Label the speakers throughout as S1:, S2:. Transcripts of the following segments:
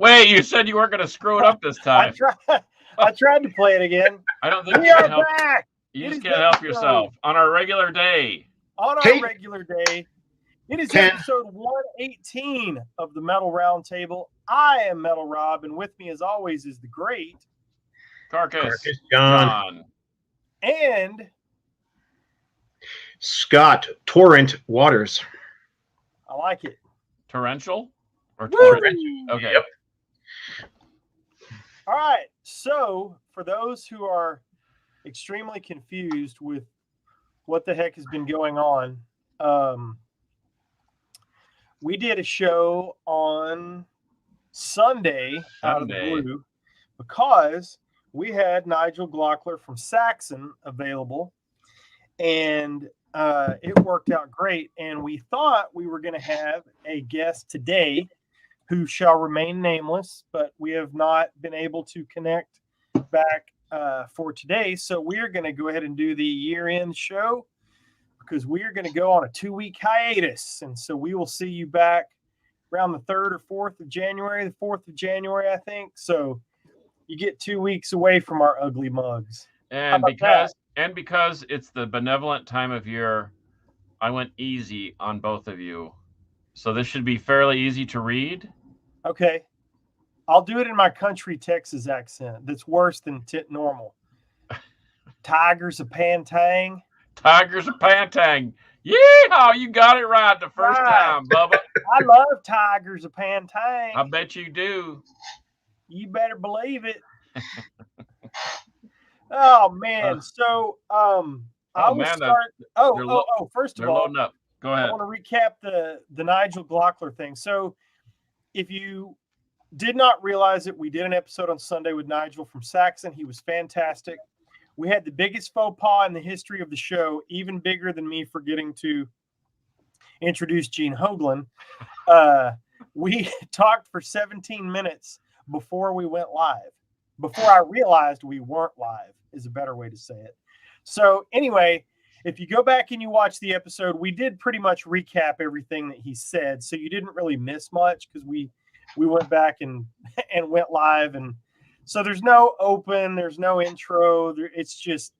S1: Wait, you said you weren't going to screw it up this time.
S2: I tried to play it again.
S1: I don't think
S2: We
S1: you can
S2: are
S1: help.
S2: back.
S1: You
S2: It
S1: just
S2: is
S1: can't help
S2: episode-
S1: yourself on our regular day.
S2: On our
S3: Take-
S2: regular day. It is
S3: 10.
S2: episode 118 of the Metal Roundtable. I am Metal Rob, and with me, as always, is the great
S1: Carcass
S3: John.
S1: John.
S2: and
S3: Scott Torrent Waters.
S2: I like it.
S1: Torrential? Or
S2: Woo!
S1: torrent? Okay.
S3: Yep.
S2: All right. So, for those who are extremely confused with what the heck has been going on, we did a show on Sunday out of the
S1: Sunday.
S2: blue because we had Nigel Glockler from Saxon available, and it worked out great. And we thought we were going to have a guest today who shall remain nameless, but we have not been able to connect back for today. So we are going to go ahead and do the year-end show because we are going to go on a 2-week hiatus. And so we will see you back around the 3rd or 4th of January, the 4th of January, I think. So you get 2 weeks away from our ugly mugs.
S1: And
S2: about
S1: because it's the benevolent time of year, I went easy on both of you. So this should be fairly easy to read.
S2: Okay. I'll do it in my country Texas accent. That's worse than normal. Tigers of Pantang.
S1: Tigers of Pantang. Yeehaw! You got it right the first
S2: Right.
S1: time, Bubba.
S2: I love Tigers of Pantang.
S1: I bet you do.
S2: You better believe it. Oh man. So I will
S1: man,
S2: start. First of
S1: They're
S2: all,
S1: loading up. Go
S2: I
S1: ahead.
S2: want to recap the Nigel Glockler thing. So if you did not realize it, we did an episode on Sunday with Nigel from Saxon. He was fantastic. We had the biggest faux pas in the history of the show, even bigger than me forgetting to introduce Gene Hoglan. We talked for 17 minutes before we went live. Before I realized we weren't live is a better way to say it. So anyway, if you go back and you watch the episode, we did pretty much recap everything that he said. So you didn't really miss much because we went back and went live. And so there's no open, there's no intro. It's just,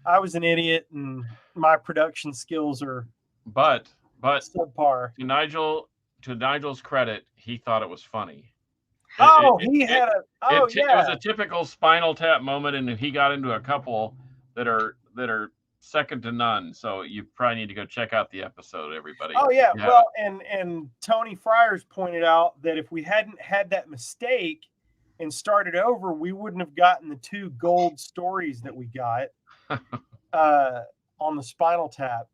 S2: I was an idiot and my production skills are
S1: But
S2: subpar.
S1: to Nigel's credit, he thought it was funny.
S2: It
S1: It was a typical Spinal Tap moment, and he got into a couple that are second to none. So you probably need to go check out the episode, everybody.
S2: Oh yeah.
S1: Yeah.
S2: Well, and Tony Friars pointed out that if we hadn't had that mistake and started over, we wouldn't have gotten the 2 gold stories that we got on the Spinal Tap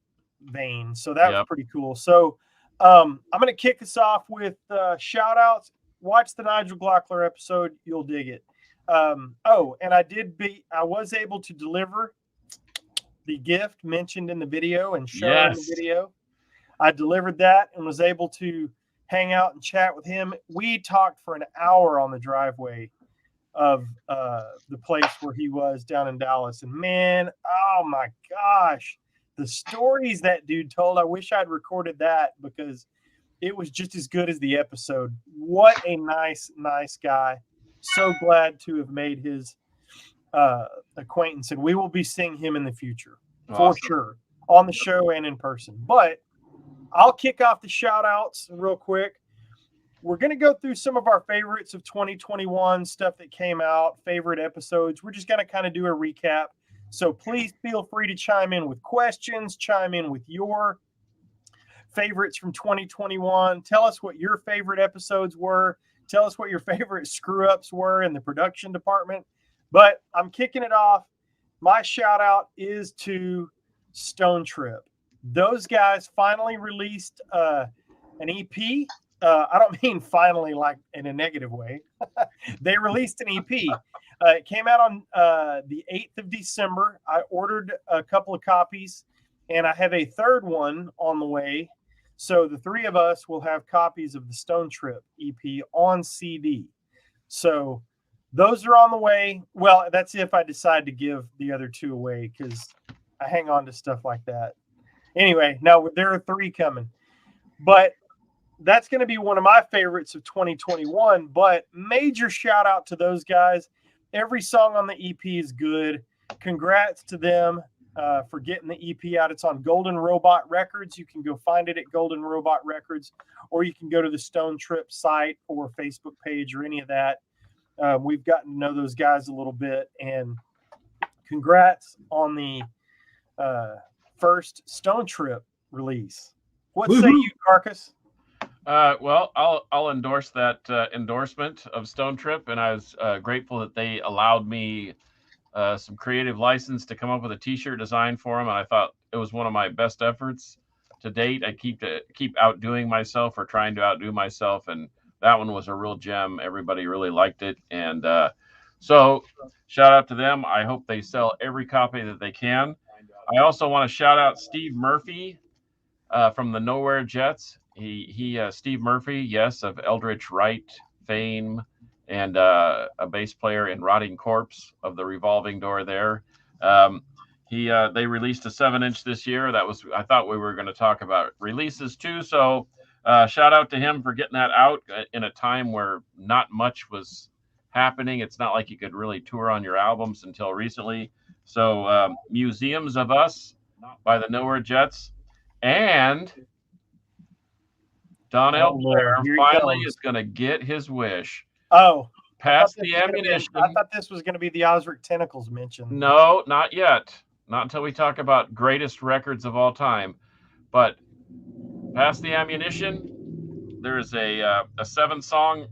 S2: vein. So that was pretty cool. So I'm going to kick us off with shout outs. Watch the Nigel Glockler episode. You'll dig it. And I was able to deliver the gift mentioned in the video and show in the video. I delivered that and was able to hang out and chat with him. We talked for an hour on the driveway of the place where he was down in Dallas. And man, oh my gosh, the stories that dude told, I wish I'd recorded that because it was just as good as the episode. What a nice guy. So glad to have made his acquaintance, and we will be seeing him in the future for sure on the show and in person. But I'll kick off the shout outs real quick. We're going to go through some of our favorites of 2021, stuff that came out, favorite episodes. We're just going to kind of do a recap. So please feel free to chime in with questions, chime in with your favorites from 2021. Tell us what your favorite episodes were. Tell us what your favorite screw-ups were in the production department. But I'm kicking it off. My shout out is to Stone Trip. Those guys finally released an EP. I don't mean finally like in a negative way. They released an EP. It came out on the 8th of December. I ordered a couple of copies, and I have a third one on the way. So the 3 of us will have copies of the Stone Trip EP on CD. So those are on the way. Well, that's if I decide to give the other 2 away because I hang on to stuff like that. Anyway, no, there are 3 coming. But that's going to be one of my favorites of 2021. But major shout out to those guys. Every song on the EP is good. Congrats to them for getting the EP out. It's on Golden Robot Records. You can go find it at Golden Robot Records, or you can go to the Stone Trip site or Facebook page or any of that. We've gotten to know those guys a little bit, and congrats on the first Stone Trip release. What say you, Carcass?
S1: Well, I'll endorse that endorsement of Stone Trip, and I was grateful that they allowed me some creative license to come up with a T-shirt design for them, and I thought it was one of my best efforts to date. I keep outdoing myself or trying to outdo myself, and that one was a real gem. Everybody really liked it, and so shout out to them. I hope they sell every copy that they can. I also want to shout out Steve Murphy from the Nowhere Jets. Steve Murphy, yes, of Eldritch Wright fame, and a bass player in Rotting Corpse of the Revolving Door there. They released a 7-inch this year. I thought we were going to talk about releases too. So shout out to him for getting that out in a time where not much was happening. It's not like you could really tour on your albums until recently. So Museums of Us by the Nowhere Jets, and Donnell Blair finally is going to get his wish.
S2: Oh,
S1: Pass the Ammunition.
S2: I thought this was going to be the Osric Tentacles mention.
S1: No, not yet. Not until we talk about greatest records of all time. But Pass the Ammunition, there is a 7-song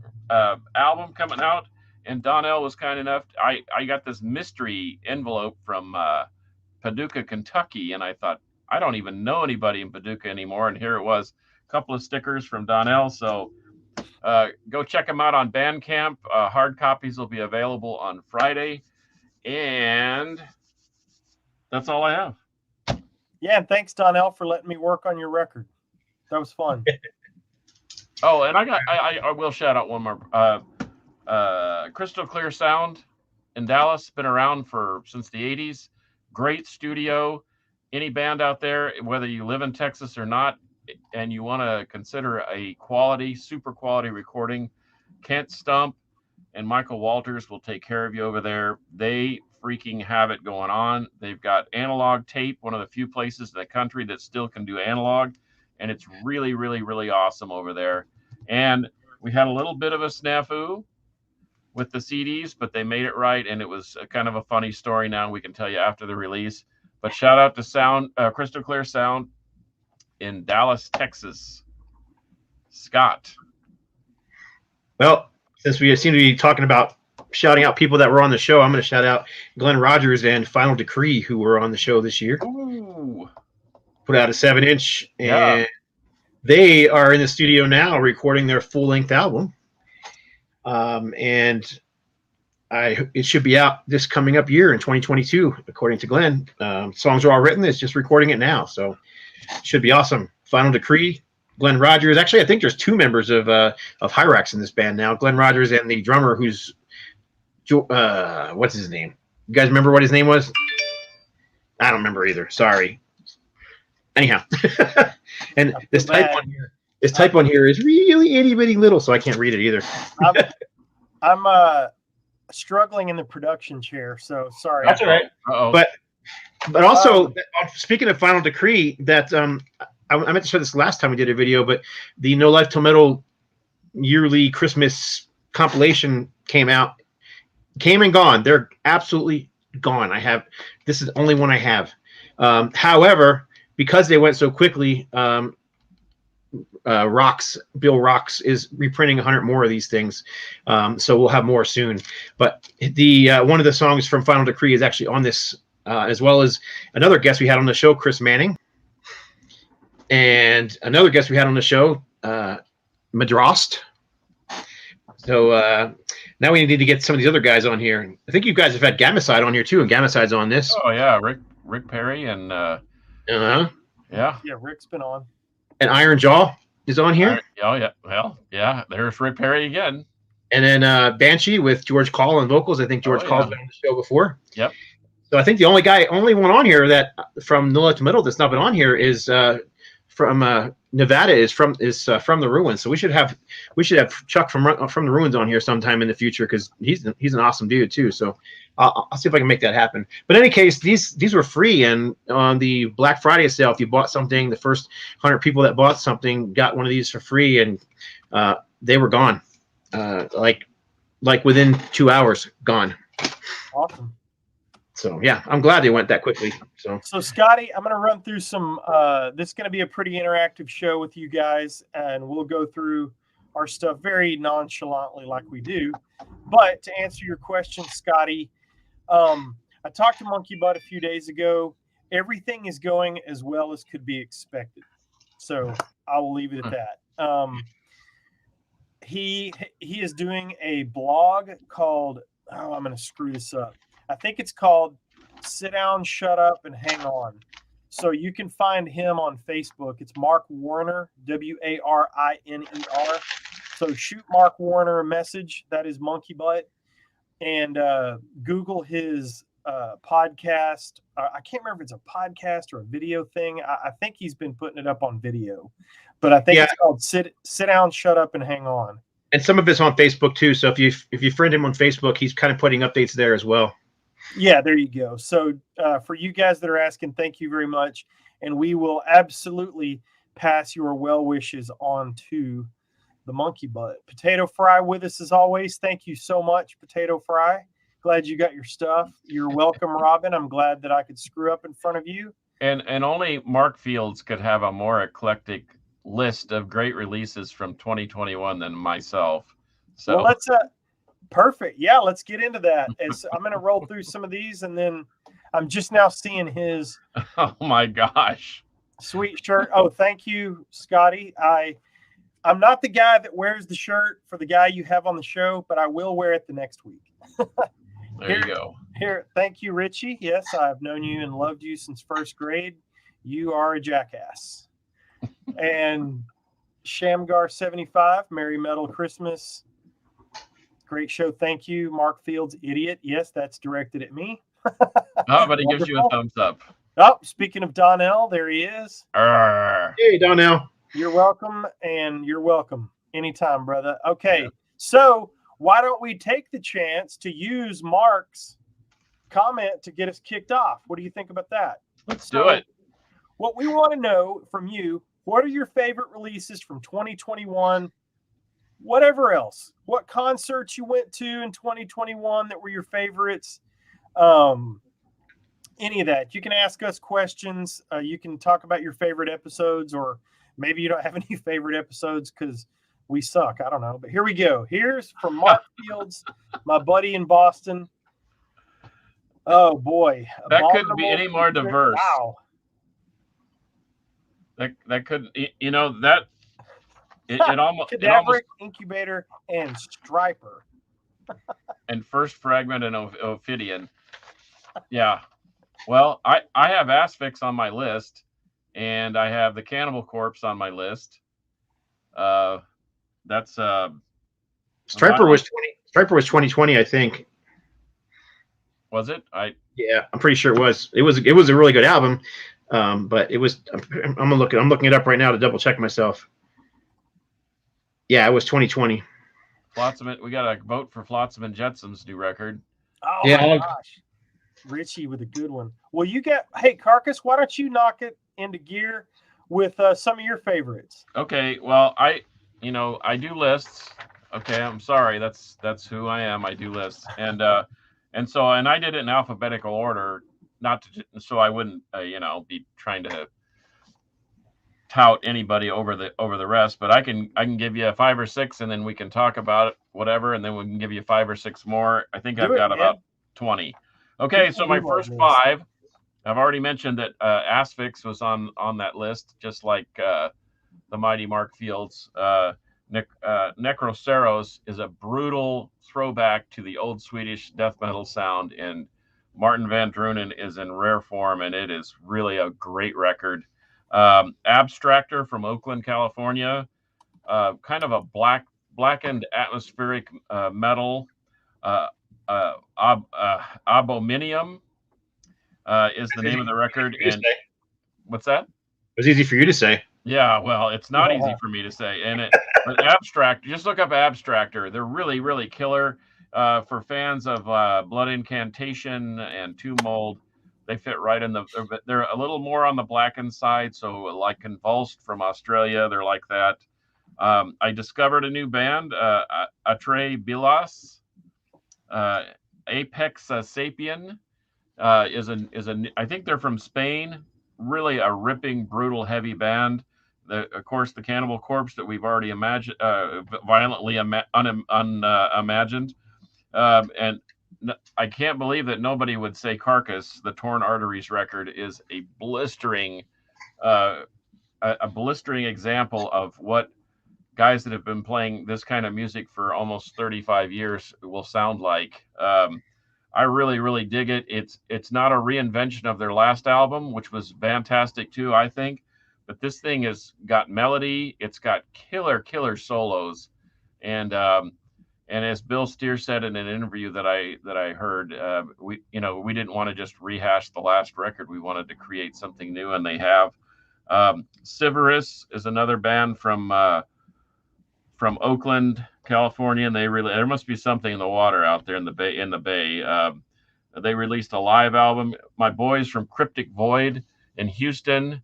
S1: album coming out, and Donnell was kind enough. I got this mystery envelope from Paducah, Kentucky, and I thought, I don't even know anybody in Paducah anymore, and here it was. Couple of stickers from Donnell, so go check them out on Bandcamp. Hard copies will be available on Friday, and that's all I have.
S2: Yeah, and thanks, Donnell, for letting me work on your record. That was fun.
S1: Oh, and I will shout out one more. Crystal Clear Sound in Dallas, been around since the 80s. Great studio. Any band out there, whether you live in Texas or not, and you want to consider a super quality recording, Kent Stump and Michael Walters will take care of you over there. They freaking have it going on. They've got analog tape, one of the few places in the country that still can do analog, and it's really, really, really awesome over there. And we had a little bit of a snafu with the CDs, but they made it right, and it was kind of a funny story now we can tell you after the release. But shout out to Crystal Clear Sound in Dallas, Texas. Scott.
S3: Well, since we seem to be talking about shouting out people that were on the show, I'm going to shout out Glenn Rogers and Final Decree, who were on the show this year.
S1: Ooh.
S3: Put out a 7-inch, and they are in the studio now recording their full-length album. And it should be out this coming up year in 2022, according to Glenn. Songs are all written. It's just recording it now. So should be awesome. Final Decree, Glenn Rogers. Actually, I think there's 2 members of Hyrax in this band now. Glenn Rogers and the drummer, who's what's his name? You guys remember what his name was? I don't remember either. Sorry. Anyhow, and this type on here is really itty bitty little, so I can't read it either.
S2: I'm struggling in the production chair, so sorry.
S3: That's all right.
S1: Uh-oh.
S3: But also, speaking of Final Decree, that I meant to show this last time we did a video, but the No Life Till Metal yearly Christmas compilation came and gone. They're absolutely gone. This is the only one I have. However, because they went so quickly, Bill Rocks is reprinting 100 more of these things, so we'll have more soon. But the one of the songs from Final Decree is actually on this, as well as another guest we had on the show, Chris Manning, and another guest we had on the show, Madrost. So now we need to get some of these other guys on here. I think you guys have had Gamicide on here too, and Gamicide's on this.
S1: Oh yeah, Rick Perry and
S3: yeah,
S2: Rick's been on.
S3: And Iron Jaw is on here.
S1: Oh yeah, well yeah, there's Rick Perry again.
S3: And then Banshee with George Call on vocals. I think George Call's been on the show before.
S1: Yep. So
S3: I think the only one on here that from No Life Till Metal that's not been on here is from Nevada is from the Ruins. So we should have Chuck from the Ruins on here sometime in the future, because he's an awesome dude too. So I'll see if I can make that happen. But in any case, these were free, and on the Black Friday sale, if you bought something, the first 100 people that bought something got one of these for free, and they were gone, like within 2 hours, gone.
S2: Awesome.
S3: So yeah, I'm glad they went that quickly.
S2: So Scotty, I'm going to run through some. This is going to be a pretty interactive show with you guys, and we'll go through our stuff very nonchalantly, like we do. But to answer your question, Scotty, I talked to Monkey Butt a few days ago. Everything is going as well as could be expected. So I will leave it at that. He is doing a blog called, I'm going to screw this up. I think it's called Sit Down, Shut Up, and Hang On. So you can find him on Facebook. It's Mark Warner, Wariner. So shoot Mark Warner a message. That is Monkey Butt. And Google his podcast. I can't remember if it's a podcast or a video thing. I think he's been putting it up on video. But I think it's called Sit Down, Shut Up, and Hang On. And
S3: some of it's on Facebook too. So if you friend him on Facebook, he's kind of putting updates there as well.
S2: Yeah, there you go. So for you guys that are asking, thank you very much. And we will absolutely pass your well wishes on to the Monkey Butt. Potato Fry with us as always. Thank you so much, Potato Fry. Glad you got your stuff. You're welcome, Robin. I'm glad that I could screw up in front of you.
S1: And only Mark Fields could have a more eclectic list of great releases from 2021 than myself. So
S2: well, let's perfect. Yeah, let's get into that. I'm going to roll through some of these, and then I'm just now seeing his.
S1: Oh my gosh!
S2: Sweet shirt. Oh, thank you, Scotty. I'm not the guy that wears the shirt for the guy you have on the show, but I will wear it the next week.
S1: There you go.
S2: Here, thank you, Richie. Yes, I've known you and loved you since first grade. You are a jackass. And Shamgar75, Merry Metal Christmas. Great show. Thank you. Mark Fields, idiot. Yes, that's directed at me.
S1: Oh, but he gives you a thumbs up.
S2: Oh, speaking of Donnell, there he is.
S3: Hey, Donnell.
S2: You're welcome, and you're welcome anytime, brother. Okay, so why don't we take the chance to use Mark's comment to get us kicked off? What do you think about that?
S1: Let's do it.
S2: What we want to know from you, what are your favorite releases from 2021? Whatever else. What concerts you went to in 2021 that were your favorites? Any of that. You can ask us questions. You can talk about your favorite episodes, or maybe you don't have any favorite episodes because we suck. I don't know. But here we go. Here's from Mark Fields, my buddy in Boston. Oh, boy.
S1: That couldn't be any more diverse.
S2: Wow.
S1: That could, you know, that it almost
S2: Cadaveric, Incubator, and Striper.
S1: And First Fragment and Ophidian. Yeah. Well, I have Asphyx on my list, and I have the Cannibal Corpse on my list. That's
S3: Striper was 2020, I think.
S1: Was it?
S3: Yeah, I'm pretty sure it was. It was a really good album. But it was. I'm looking it up right now to double check myself. Yeah, it was 2020.
S1: Flotsam. We got to vote for Flotsam and Jetsam's new record.
S2: Oh my gosh, Richie with a good one. Well, hey Carcass, why don't you knock it into gear with some of your favorites?
S1: Okay. Well, I do lists. Okay, I'm sorry. That's who I am. I do lists, and I did it in alphabetical order. So I wouldn't, be trying to tout anybody over the rest. But I can give you 5 or 6, and then we can talk about it, whatever, and then we can give you 5 or 6 more. I think I've got about 20. Okay, so my first 5, I've already mentioned that Asphyx was on that list, just like the mighty Mark Fields. Necroceros is a brutal throwback to the old Swedish death metal sound, and Martin Van Drunen is in rare form, and it is really a great record. Abstractor from Oakland, California, kind of a blackened atmospheric metal. Abominium is the name of the record. And what's that?
S3: It was easy for you to say.
S1: Yeah, well, it's not easy for me to say. But Abstract, just look up Abstractor. They're really, really killer. For fans of Blood Incantation and Tomb Mold, they fit right in they're a little more on the blackened side. So like Convulsed from Australia, they're like that. I discovered a new band, Atre Bilas, Apex Sapien, I think they're from Spain. Really a ripping, brutal, heavy band. Of course, the Cannibal Corpse that we've already violently unimagined. And I can't believe that nobody would say Carcass, the Torn Arteries record, is a blistering example of what guys that have been playing this kind of music for almost 35 years will sound like. I really, really dig it. It's not a reinvention of their last album, which was fantastic too, I think. But this thing has got melody. It's got killer solos, and as Bill Steer said in an interview that I heard, we didn't want to just rehash the last record. We wanted to create something new, and they have. Sybaris is another band from Oakland, California, and there must be something in the water out there in the bay. They released a live album. My boys from Cryptic Void in Houston,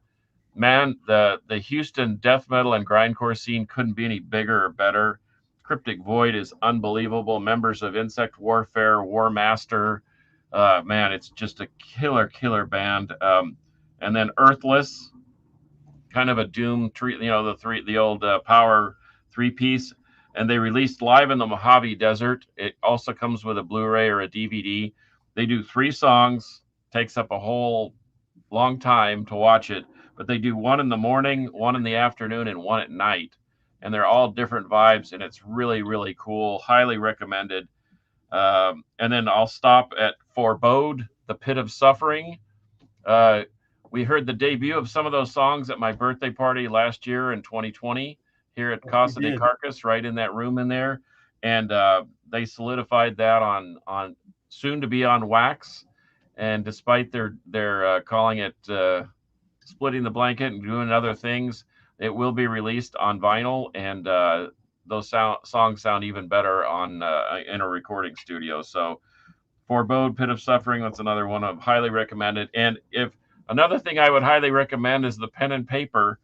S1: man, the Houston death metal and grindcore scene couldn't be any bigger or better. Cryptic Void is unbelievable. Members of Insect Warfare, War Master, man, it's just a killer band. And then Earthless, kind of a doom tree, the old Power 3-piece, and they released Live in the Mojave Desert. It also comes with a Blu-ray or a DVD. They do 3 songs, takes up a whole long time to watch it, but they do one in the morning, one in the afternoon, and one at night, and they're all different vibes, and it's really, really cool. Highly recommended. And then I'll stop at Forebode, The Pit of Suffering. We heard the debut of some of those songs at my birthday party last year in 2020 here at Casa de Carcass, right in that room in there, and they solidified that on soon to be on wax. And despite their calling it Splitting the Blanket and doing other things, it will be released on vinyl, and those songs sound even better in a recording studio. So Forebode, Pit of Suffering, that's another one I've highly recommended. And if another thing I would highly recommend is the pen and paper,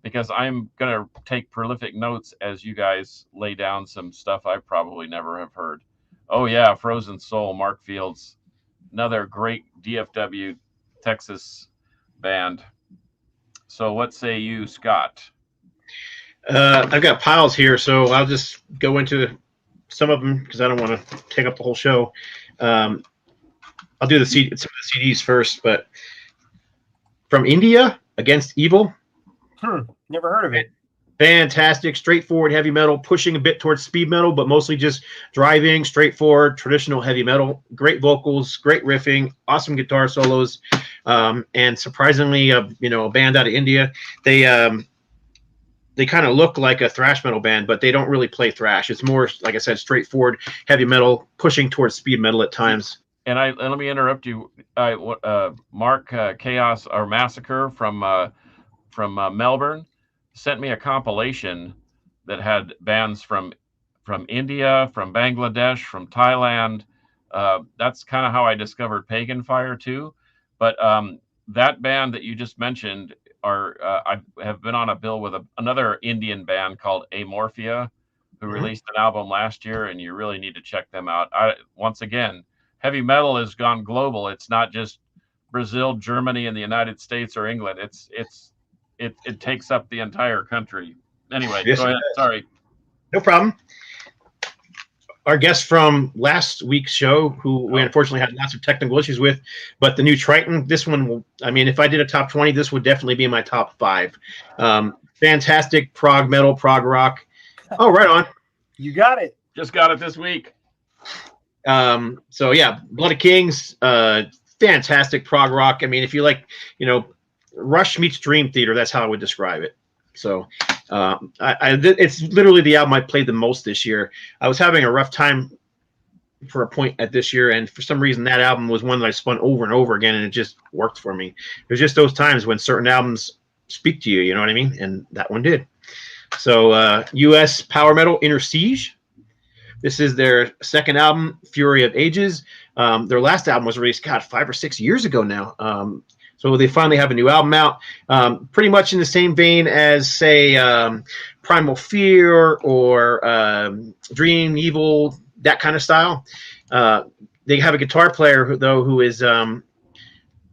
S1: because I'm going to take prolific notes as you guys lay down some stuff I probably never have heard. Oh yeah, Frozen Soul, Mark Fields, another great DFW Texas band. So what say you, Scott?
S3: I've got piles here, so I'll just go into some of them because I don't want to take up the whole show. I'll do some of the CDs first, but from India, Against Evil.
S2: Never heard of it.
S3: Fantastic, straightforward heavy metal, pushing a bit towards speed metal, but mostly just driving, straightforward, traditional heavy metal. Great vocals, great riffing, awesome guitar solos, and surprisingly, a band out of India. They kind of look like a thrash metal band, but they don't really play thrash. It's more, like I said, straightforward heavy metal, pushing towards speed metal at times.
S1: And let me interrupt you. Mark Chaos or Massacre from Melbourne sent me a compilation that had bands from India, from Bangladesh, from Thailand. That's kind of how I discovered Pagan Fire too. But that band that you just mentioned I have been on a bill with another Indian band called Amorphia, who released an album last year, and you really need to check them out. Once again, heavy metal has gone global. It's not just Brazil, Germany, and the United States or England. It takes up the entire country. Anyway, yes, go ahead. Sorry.
S3: No problem. Our guest from last week's show, who we unfortunately had lots of technical issues with, but the new Triton, this one, if I did a top 20, this would definitely be in my top 5. Fantastic prog metal, prog rock. Oh, right on.
S2: You got it.
S1: Just got it this week.
S3: So yeah, Blood of Kings, fantastic prog rock. If you like, Rush meets Dream Theater, that's how I would describe it. So it's literally the album I played the most this year. I was having a rough time for a point at this year, and for some reason that album was one that I spun over and over again, and it just worked for me. There's just those times when certain albums speak to you. You know what I mean? And that one did. So U.S. power metal Inner Siege. This is their second album, Fury of Ages. Their last album was released, 5 or 6 years ago now. So they finally have a new album out, pretty much in the same vein as, say, Primal Fear or Dream Evil, that kind of style. They have a guitar player who is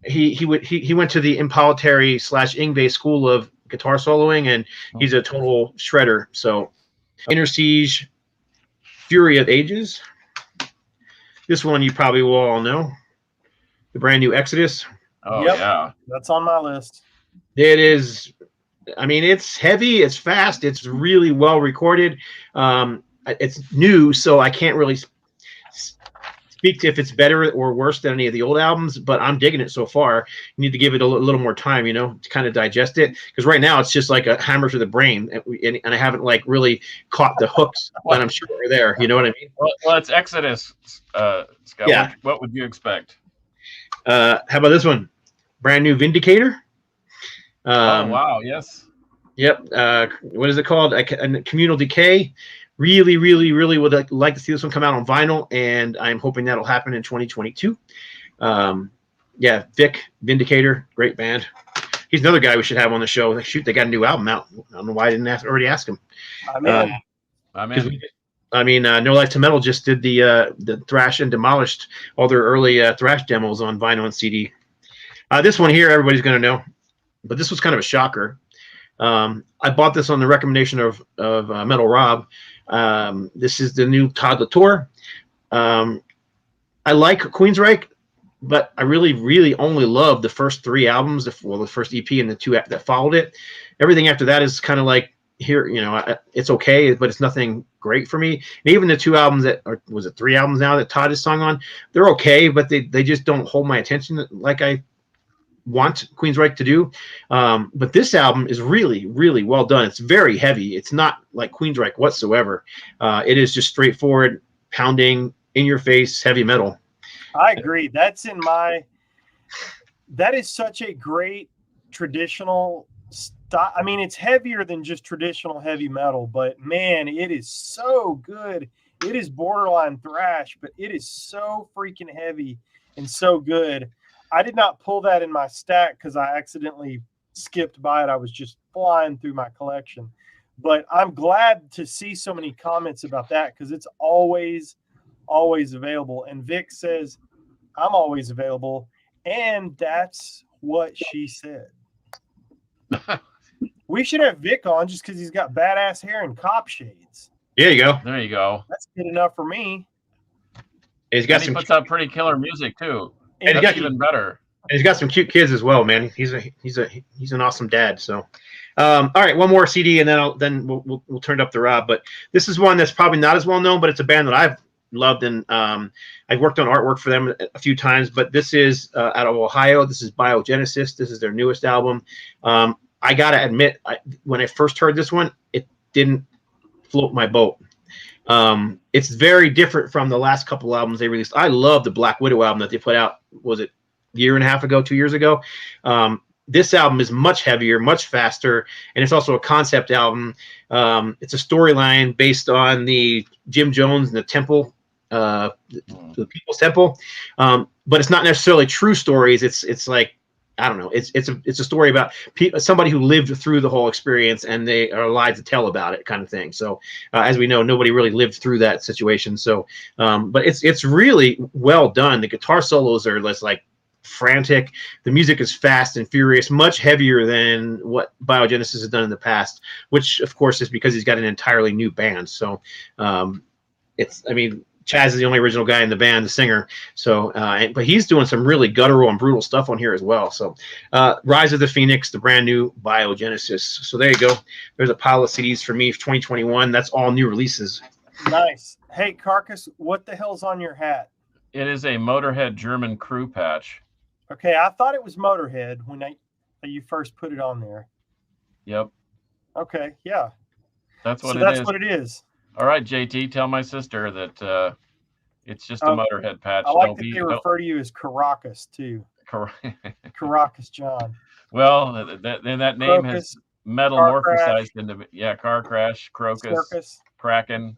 S3: he went to the Impalteri / Yngwie school of guitar soloing, and he's a total shredder. So Inner Siege, Fury of Ages. This one you probably will all know, the brand new Exodus.
S1: Oh, yeah.
S2: That's on my list.
S3: It is. I mean, it's heavy, it's fast, it's really well recorded. It's new, so I can't really speak to if it's better or worse than any of the old albums, but I'm digging it so far. You need to give it a little more time, to kind of digest it, because right now it's just like a hammer to the brain, and I haven't like really caught the hooks that I'm sure are there. You know what I mean?
S1: Well, it's Exodus, Scott.
S3: Yeah.
S1: What would you expect?
S3: How about this one? Brand new Vindicator.
S1: Oh, wow. Yes.
S3: Yep. What is it called? Communal Decay. Really, really, really would like to see this one come out on vinyl, and I'm hoping that'll happen in 2022. Yeah, Vic, Vindicator, great band. He's another guy we should have on the show. Like, shoot, they got a new album out. I don't know why I didn't already ask him.
S2: I'm in.
S3: I mean, No Life to Metal just did the Thrash and Demolished all their early Thrash demos on vinyl and CD. This one here, everybody's going to know, but this was kind of a shocker. I bought this on the recommendation of Metal Rob. This is the new Todd Latour. I like Queensryche, but I really, really only love the first 3 albums, the first EP and the 2 that followed it. Everything after that is kind of like, here, it's okay, but it's nothing great for me. And even the 2 albums was it 3 albums now that Todd is sung on, they're okay, but they just don't hold my attention like I want Queensryche to do. But this album is really, really well done. It's very heavy. It's not like Queensryche whatsoever. It is just straightforward, pounding, in your face, heavy metal.
S2: I agree. That is such a great traditional style. I mean, it's heavier than just traditional heavy metal, but man, it is so good. It is borderline thrash, but it is so freaking heavy and so good. I did not pull that in my stack because I accidentally skipped by it. I was just flying through my collection. But I'm glad to see so many comments about that because it's always available. And Vic says, I'm always available. And that's what she said. We should have Vic on just because he's got badass hair and cop shades.
S3: There you go.
S1: There you go.
S2: That's good enough for me.
S3: He
S1: puts out pretty killer music too.
S3: And
S1: that's even better.
S3: And he's got some cute kids as well, man. He's an awesome dad. So, all right, one more CD, and then we'll turn it up to Rob. But this is one that's probably not as well known, but it's a band that I've loved, and I've worked on artwork for them a few times. But this is out of Ohio. This is Biogenesis. This is their newest album. I gotta admit, when I first heard this one, it didn't float my boat. It's very different from the last couple albums they released. I love the Black Widow album that they put out. Was it a year and a half ago, 2 years ago? This album is much heavier, much faster, and it's also a concept album. It's a storyline based on the Jim Jones and the Temple, the People's Temple, but it's not necessarily true stories. It's like, I don't know. It's a story about somebody who lived through the whole experience and they are alive to tell about it, kind of thing. So, as we know, nobody really lived through that situation. So, but it's really well done. The guitar solos are less like frantic. The music is fast and furious, much heavier than what Biogenesis has done in the past. Which, of course, is because he's got an entirely new band. So, Chaz is the only original guy in the band, the singer. So, but he's doing some really guttural and brutal stuff on here as well. So, Rise of the Phoenix, the brand new Biogenesis. So there you go. There's a pile of CDs for me for 2021. That's all new releases.
S2: Nice. Hey, Carcass, what the hell's on your hat?
S1: It is a Motorhead German crew patch.
S2: Okay, I thought it was Motorhead when you first put it on there.
S1: Yep.
S2: Okay, yeah.
S1: That's what
S2: That's what it is.
S1: All right, JT, tell my sister that it's just a Motorhead patch.
S2: I like that they refer to you as Caracas, too. Caracas John.
S1: Well, that name has
S2: Crocus,
S1: metamorphosized into Car Crash, Crocus,
S2: Circus.
S1: Kraken.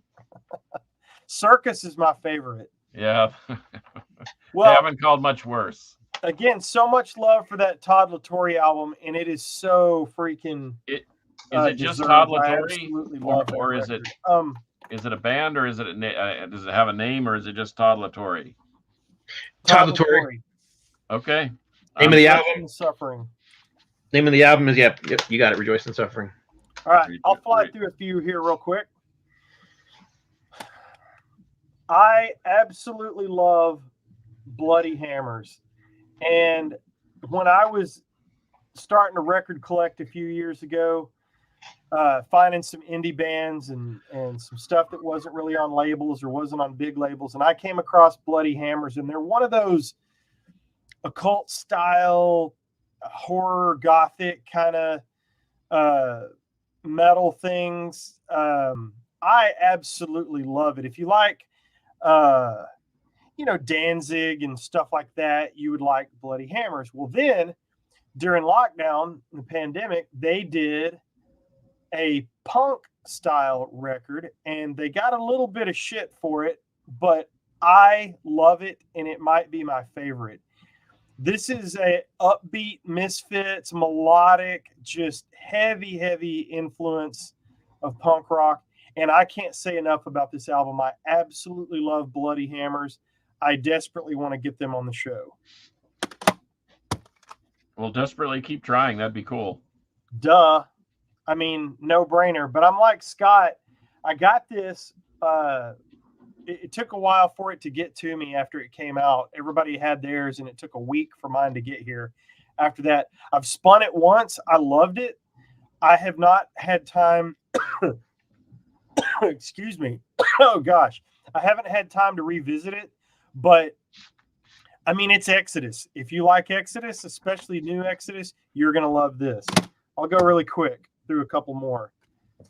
S2: Circus is my favorite.
S1: Yeah.
S2: Well,
S1: they haven't called much worse.
S2: Again, so much love for that Todd La Torre album, and it is so freaking.
S1: Is it just Todd La Torre, or is it? Is it a band, or is it does it have a name, or is it just Todd La Torre?
S3: Todd La Torre.
S1: Okay.
S3: Name of the album.
S2: Suffering.
S3: Name of the album is yep. You got it. Rejoice in Suffering.
S2: All right, I'll fly through a few here real quick. I absolutely love Bloody Hammers. And when I was starting to record collect a few years ago, finding some indie bands and some stuff that wasn't really on labels or wasn't on big labels, and I came across Bloody Hammers, and they're one of those occult style, horror, gothic kind of metal things. I absolutely love it. If you like Danzig and stuff like that, you would like Bloody Hammers. Well, then during lockdown, the pandemic, they did a punk style record, and they got a little bit of shit for it, but I love it, and it might be my favorite. This is a upbeat Misfits, melodic, just heavy influence of punk rock. And I can't say enough about this album. I absolutely love Bloody Hammers. I desperately want to get them on the show.
S1: Well, desperately keep trying. That'd be cool.
S2: Duh. I mean, no brainer. But I'm like Scott. I got this. It took a while for it to get to me after it came out. Everybody had theirs, and it took a week for mine to get here. After that, I've spun it once. I loved it. I have not had time. Excuse me. Oh, gosh. I haven't had time to revisit it. But, I mean, it's Exodus. If you like Exodus, especially new Exodus, you're going to love this. I'll go really quick through a couple more.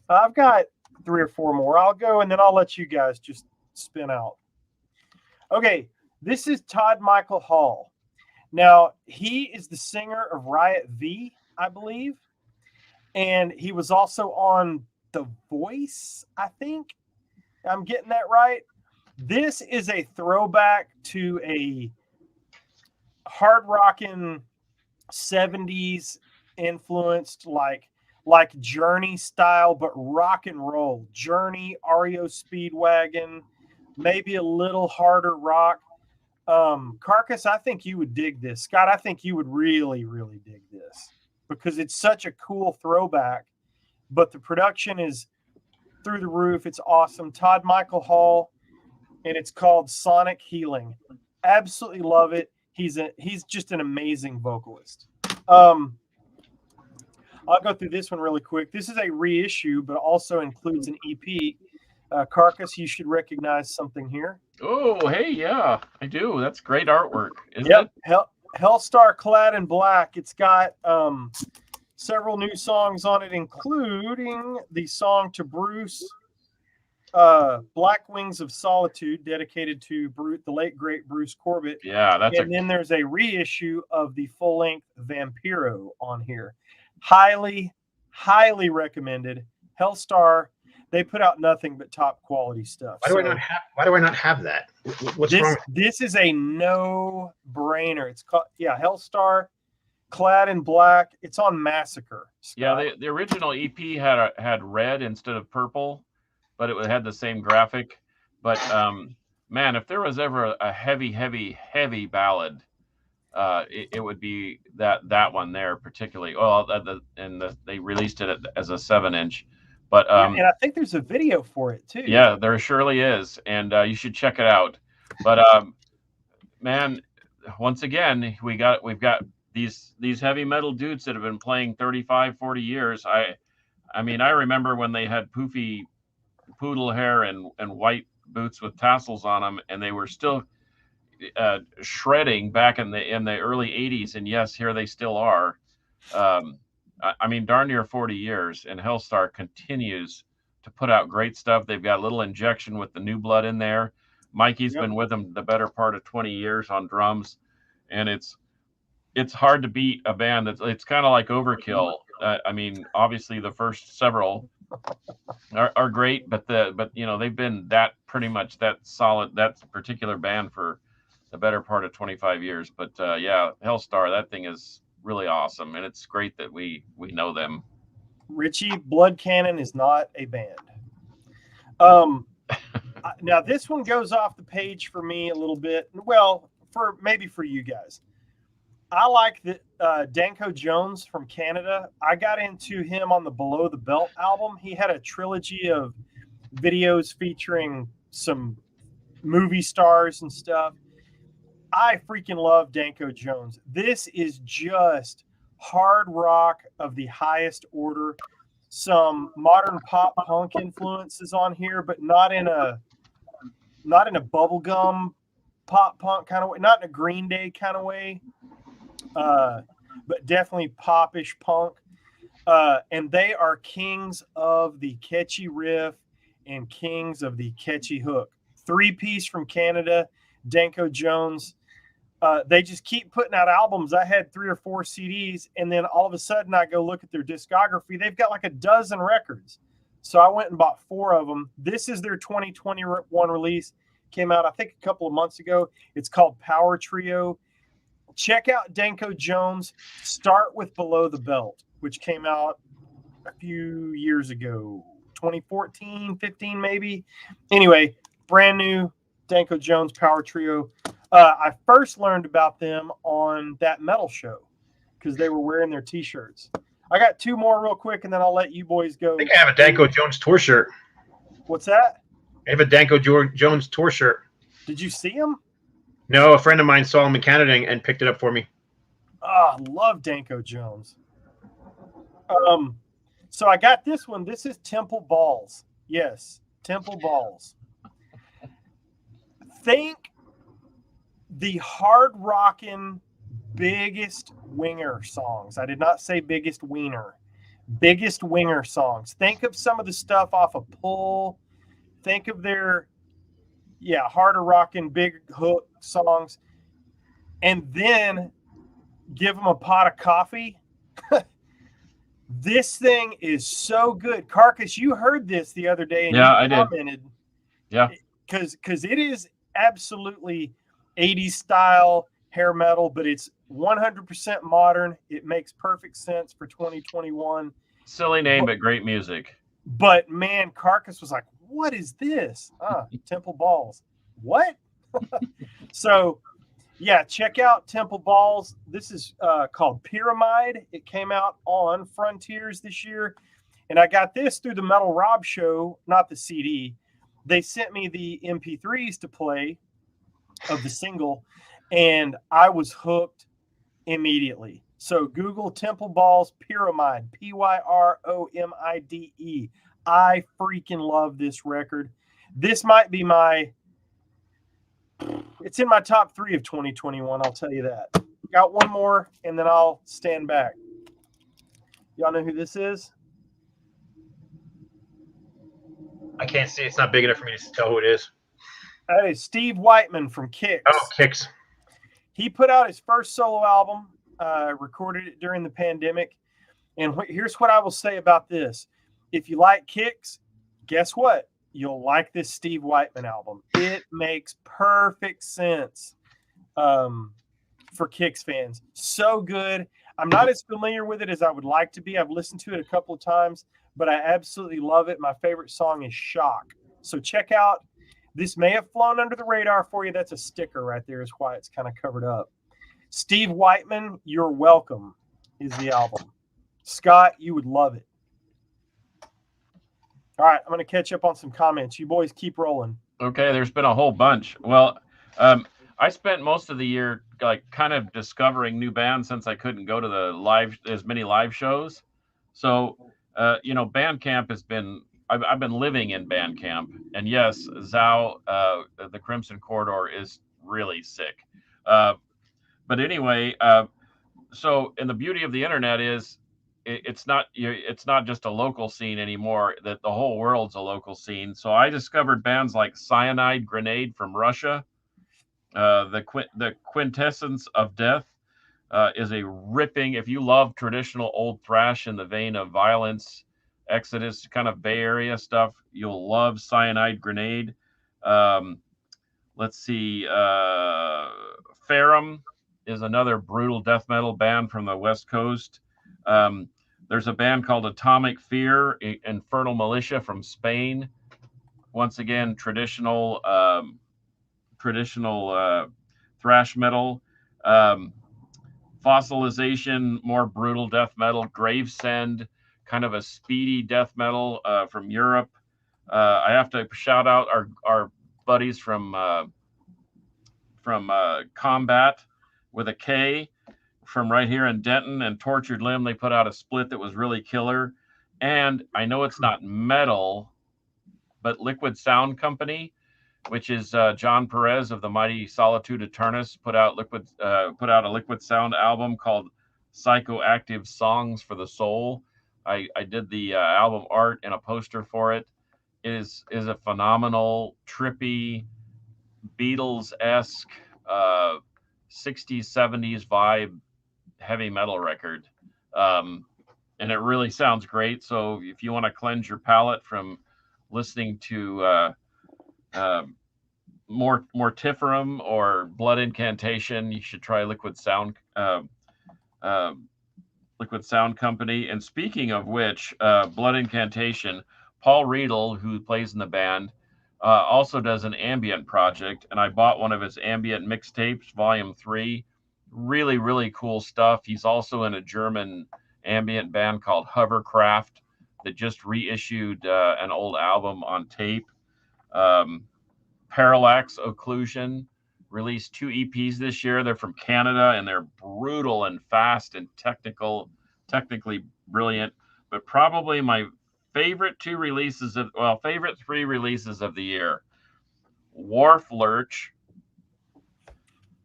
S2: I've got 3 or 4 more. I'll go, and then I'll let you guys just spin out. Okay, this is Todd Michael Hall. Now, he is the singer of Riot V, I believe. And he was also on The Voice, I think. I'm getting that right. This is a throwback to a hard rockin' 70s influenced like Journey style, but rock and roll. Journey, REO Speedwagon, maybe a little harder rock. Carcass, I think you would dig this. Scott, I think you would really, really dig this because it's such a cool throwback, but the production is through the roof. It's awesome. Todd Michael Hall, and it's called Sonic Healing. Absolutely love it. He's just an amazing vocalist. I'll go through this one really quick. This is a reissue, but also includes an EP. Carcass, you should recognize something here.
S1: Oh, hey, yeah, I do. That's great artwork, isn't it?
S2: Hellstar Clad in Black. It's got several new songs on it, including the song to Bruce, Black Wings of Solitude, dedicated to the late, great Bruce Corbett.
S1: Yeah,
S2: then there's a reissue of the full-length Vampiro on here. Highly, highly recommended. Hellstar, they put out nothing but top quality stuff.
S3: Why do I not have that? What's wrong?
S2: This is a no-brainer. It's called Hellstar Clad in Black. It's on Massacre. Scott.
S1: Yeah, the original EP had red instead of purple, but it had the same graphic. But man, if there was ever a heavy ballad, it would be that one there particularly. Well, they released it as a 7-inch. But
S2: and I think there's a video for it too.
S1: Yeah, there surely is, and you should check it out. But man, once again, we've got these heavy metal dudes that have been playing 35, 40 years. I mean, I remember when they had poofy poodle hair and white boots with tassels on them, and they were still shredding back in the early 80s. And yes, here they still are. I mean, darn near 40 years, and Hellstar continues to put out great stuff. They've got a little injection with the new blood in there. Mikey's been with them the better part of 20 years on drums, and it's it's hard to beat a band it's kind of like Overkill. I mean, obviously the first several are great, but they've been that pretty much that solid, that particular band for the better part of 25 years. But yeah, Hellstar, that thing is really awesome, and it's great that we know them.
S2: Richie, Blood Cannon is not a band. Now this one goes off the page for me a little bit. Well, maybe for you guys. I like the Danko Jones from Canada. I got into him on the Below the Belt album. He had a trilogy of videos featuring some movie stars and stuff. I freaking love Danko Jones. This is just hard rock of the highest order. Some modern pop punk influences on here, but not in a bubblegum pop punk kind of way, not in a Green Day kind of way. But definitely popish punk. And they are kings of the catchy riff and kings of the catchy hook. 3-piece from Canada, Danko Jones. They just keep putting out albums. I had 3 or 4 CDs, and then all of a sudden I go look at their discography. They've got like a dozen records. So I went and bought 4 of them. This is their 2021 release. Came out, I think, a couple of months ago. It's called Power Trio. Check out Danko Jones. Start with Below the Belt, which came out a few years ago, 2014, 15 maybe. Anyway, brand new Danko Jones Power Trio. I first learned about them on That Metal Show because they were wearing their T-shirts. I got 2 more real quick, and then I'll let you boys go.
S3: I think I have a Danko Jones tour shirt.
S2: What's that?
S3: I have a Danko Jones tour shirt.
S2: Did you see him?
S3: No, a friend of mine saw him in Canada and picked it up for me.
S2: I love Danko Jones. So I got this one. This is Temple Balls. Yes, Temple Balls. Think the hard rockin' biggest winger songs. I did not say biggest wiener. Biggest winger songs. Think of some of the stuff off of Pull. Think of their harder rocking, big hook songs, and then give them a pot of coffee. This thing is so good. Carcass, you heard this the other day, and
S1: I
S2: commented.
S1: Did. Yeah,
S2: because it is absolutely 80s style hair metal, but it's 100% modern. It makes perfect sense for 2021.
S1: Silly name, but great music.
S2: But man, Carcass was like, what is this? Temple Balls. What? So, yeah, check out Temple Balls. This is called Pyramid. It came out on Frontiers this year. And I got this through the Metal Rob show, not the CD. They sent me the MP3s to play of the single, and I was hooked immediately. So Google Temple Balls Pyramid, Pyromide. I freaking love this record. This might be it's in my top 3 of 2021. I'll tell you that. Got one more, and then I'll stand back. Y'all know who this is?
S3: I can't see. It's not big enough for me to tell who it is.
S2: That is Steve Whiteman from Kix.
S3: Oh, Kix.
S2: He put out his first solo album, recorded it during the pandemic. And here's what I will say about this. If you like Kix, guess what? You'll like this Steve Whiteman album. It makes perfect sense for Kix fans. So good. I'm not as familiar with it as I would like to be. I've listened to it a couple of times, but I absolutely love it. My favorite song is Shock. So check out. This may have flown under the radar for you. That's a sticker right there is why it's kind of covered up. Steve Whiteman, You're Welcome is the album. Scott, you would love it. All right, I'm going to catch up on some comments. You boys keep rolling.
S1: Okay, there's been a whole bunch. Well, I spent most of the year kind of discovering new bands since I couldn't go to as many live shows. So, Bandcamp has been. I've been living in Bandcamp, and yes, Zao, the Crimson Corridor is really sick. But anyway, so and the beauty of the internet is it's not just a local scene anymore. That the whole world's a local scene. So I discovered bands like Cyanide Grenade from Russia, the Quintessence of Death, is a ripping. If you love traditional old thrash in the vein of Violence, Exodus, kind of Bay Area stuff, you'll love Cyanide Grenade. Let's see. Ferrum is another brutal death metal band from the West Coast. There's a band called Atomic Fear, Infernal Militia from Spain. Once again, traditional thrash metal. Fossilization, more brutal death metal. Gravesend, kind of a speedy death metal from Europe. I have to shout out our buddies from Combat with a K from right here in Denton, and Tortured Limb. They put out a split that was really killer. And I know it's not metal, but Liquid Sound Company, which is John Perez of the Mighty Solitude Eternus, put out a Liquid Sound album called Psychoactive Songs for the Soul. I did the album art and a poster for it. It is a phenomenal, trippy, Beatles-esque 60s, 70s vibe heavy metal record. And it really sounds great. So if you want to cleanse your palate from listening to Mortiferum or Blood Incantation, you should try Liquid Sound Company. And speaking of which, Blood Incantation, Paul Riedel, who plays in the band, also does an ambient project, and I bought one of his ambient mixtapes, Volume 3. Really, really cool stuff. He's also in a German ambient band called Hovercraft that just reissued an old album on tape. Parallax Occlusion released 2 EPs this year. They're from Canada, and they're brutal and fast and technically brilliant. But probably my favorite 3 releases of the year: Wharf Lurch,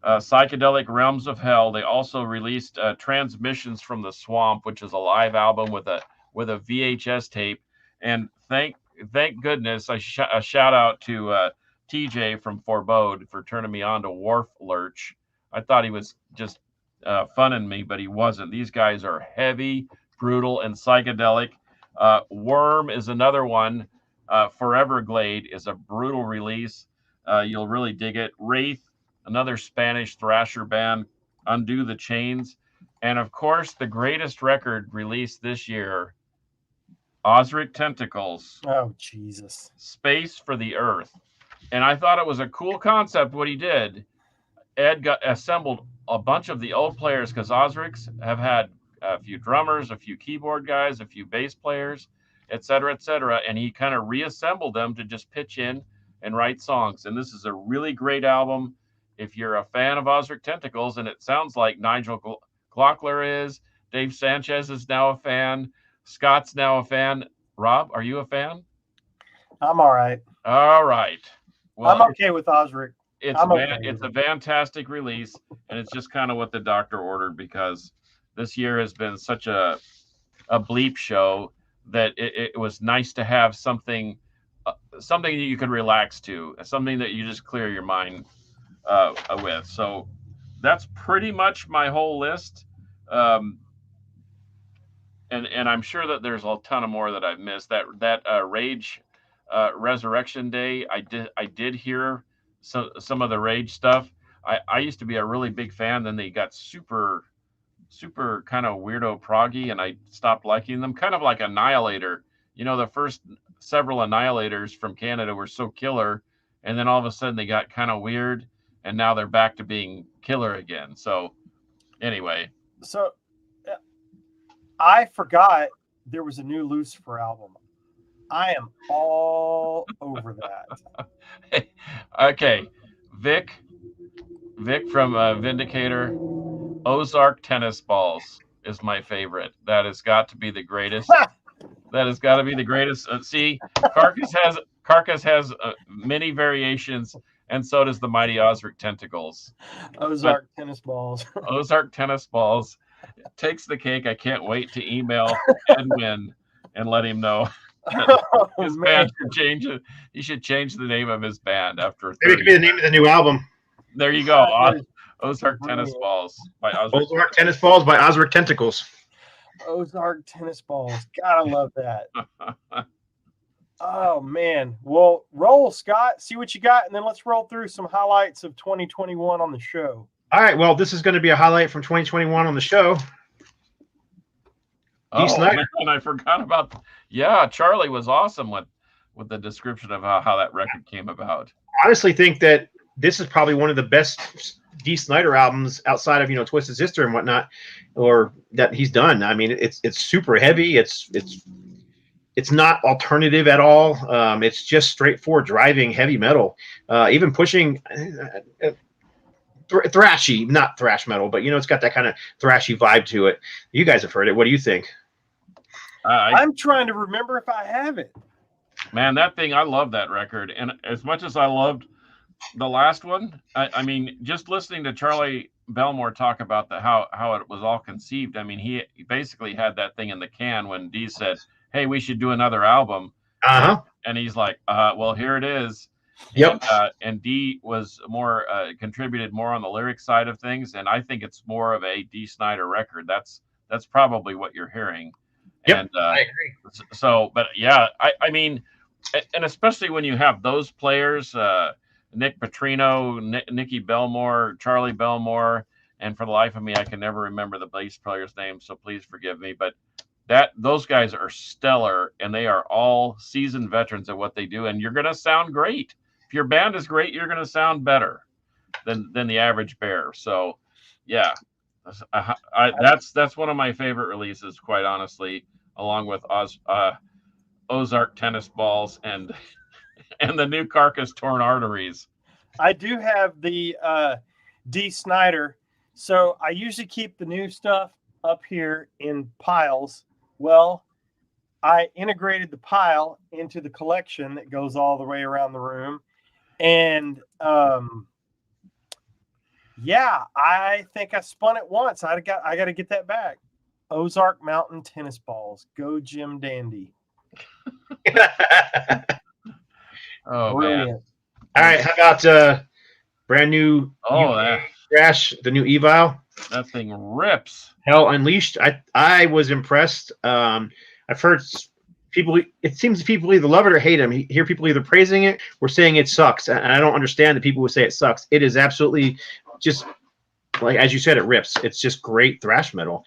S1: Psychedelic Realms of Hell. They also released Transmissions from the Swamp, which is a live album with a VHS tape. And thank goodness, a shout out to TJ from Forebode for turning me on to Wharf Lurch. I thought he was just funning me, but he wasn't. These guys are heavy, brutal, and psychedelic. Worm is another one. Forever Glade is a brutal release. You'll really dig it. Wraith, another Spanish thrasher band. Undo the Chains. And of course, the greatest record released this year, Ozric Tentacles.
S2: Oh, Jesus.
S1: Space for the Earth. And I thought it was a cool concept what he did. Ed assembled a bunch of the old players, because Ozrics have had a few drummers, a few keyboard guys, a few bass players, et cetera, and he kind of reassembled them to just pitch in and write songs. And this is a really great album. If you're a fan of Ozric Tentacles, and it sounds like Nigel Glockler is, Dave Sanchez is now a fan, Scott's now a fan. Rob, are you a fan?
S2: I'm all right.
S1: All right. Well,
S2: I'm okay with Ozric.
S1: It's a fantastic release, and it's just kind of what the doctor ordered, because this year has been such a bleep show that it was nice to have something that you could relax to, something that you just clear your mind with. So that's pretty much my whole list. And I'm sure that there's a ton of more that I've missed. That Rage Resurrection Day, I did hear some of the Rage stuff. I used to be a really big fan. Then they got super kind of weirdo proggy, and I stopped liking them. Kind of like Annihilator. You know, the first several Annihilators from Canada were so killer, and then all of a sudden they got kind of weird, and now they're back to being killer again. So anyway.
S2: So I forgot there was a new Lucifer album. I am all over that.
S1: Okay. Vic from Vindicator, Ozark Tennis Balls is my favorite. That has got to be the greatest. That has got to be the greatest. See, Carcass has many variations, and so does the Mighty Ozric Tentacles.
S2: Ozark Tennis Balls.
S1: Ozark Tennis Balls takes the cake. I can't wait to email Edwin and let him know his band should change it. He should change the name of his band after.
S3: Maybe it could be the name of the new album.
S1: There you go. Ozark Tennis Balls by Osric.
S3: Ozark Tennis Balls by Osric Tentacles.
S2: Ozark Tennis Balls. Gotta love that. Oh man. Well, roll, Scott. See what you got, and then let's roll through some highlights of 2021 on the show.
S3: All right. Well, this is going to be a highlight from 2021 on the show.
S1: Man, I forgot about. Yeah, Charlie was awesome with the description of how that record came about.
S3: I honestly think that this is probably one of the best Dee Snider albums outside of Twisted Sister and whatnot, or that he's done. I mean, it's super heavy. It's not alternative at all. It's just straightforward driving heavy metal, even pushing thrashy, not thrash metal, but it's got that kind of thrashy vibe to it. You guys have heard it. What do you think?
S2: I'm trying to remember if I have it.
S1: Man, that thing, I love that record. And as much as I loved the last one, I mean, just listening to Charlie Belmore talk about how it was all conceived. I mean, he basically had that thing in the can when Dee said, "Hey, we should do another album." And he's like, well, here it is.
S3: Yep.
S1: And Dee was more contributed more on the lyric side of things, and I think it's more of a Dee Snider record. That's probably what you're hearing.
S3: Yep,
S1: and
S3: I agree.
S1: So, but yeah, I mean, and especially when you have those players, Nick Petrino, Nicky Belmore, Charlie Belmore, and for the life of me, I can never remember the bass player's name, so please forgive me. But those guys are stellar, and they are all seasoned veterans at what they do, and you're going to sound great. If your band is great, you're going to sound better than the average bear. So, yeah, that's one of my favorite releases, quite honestly, along with Ozark Tennis Balls and the new Carcass Torn Arteries.
S2: I do have the Dee Snider, so I usually keep the new stuff up here in piles. Well, I integrated the pile into the collection that goes all the way around the room. And yeah, I think I spun it once. I got to get that back. Ozark Mountain Tennis Balls. Go Jim Dandy.
S1: Oh,
S2: brilliant.
S1: man.
S3: All right, how about brand new Crash, the new Evil?
S1: That thing rips.
S3: Hell Unleashed. I was impressed. I've heard people. It seems people either love it or hate him. You hear people either praising it or saying it sucks, and I don't understand the people who say it sucks. It is absolutely just like, as you said, it rips. It's just great thrash metal.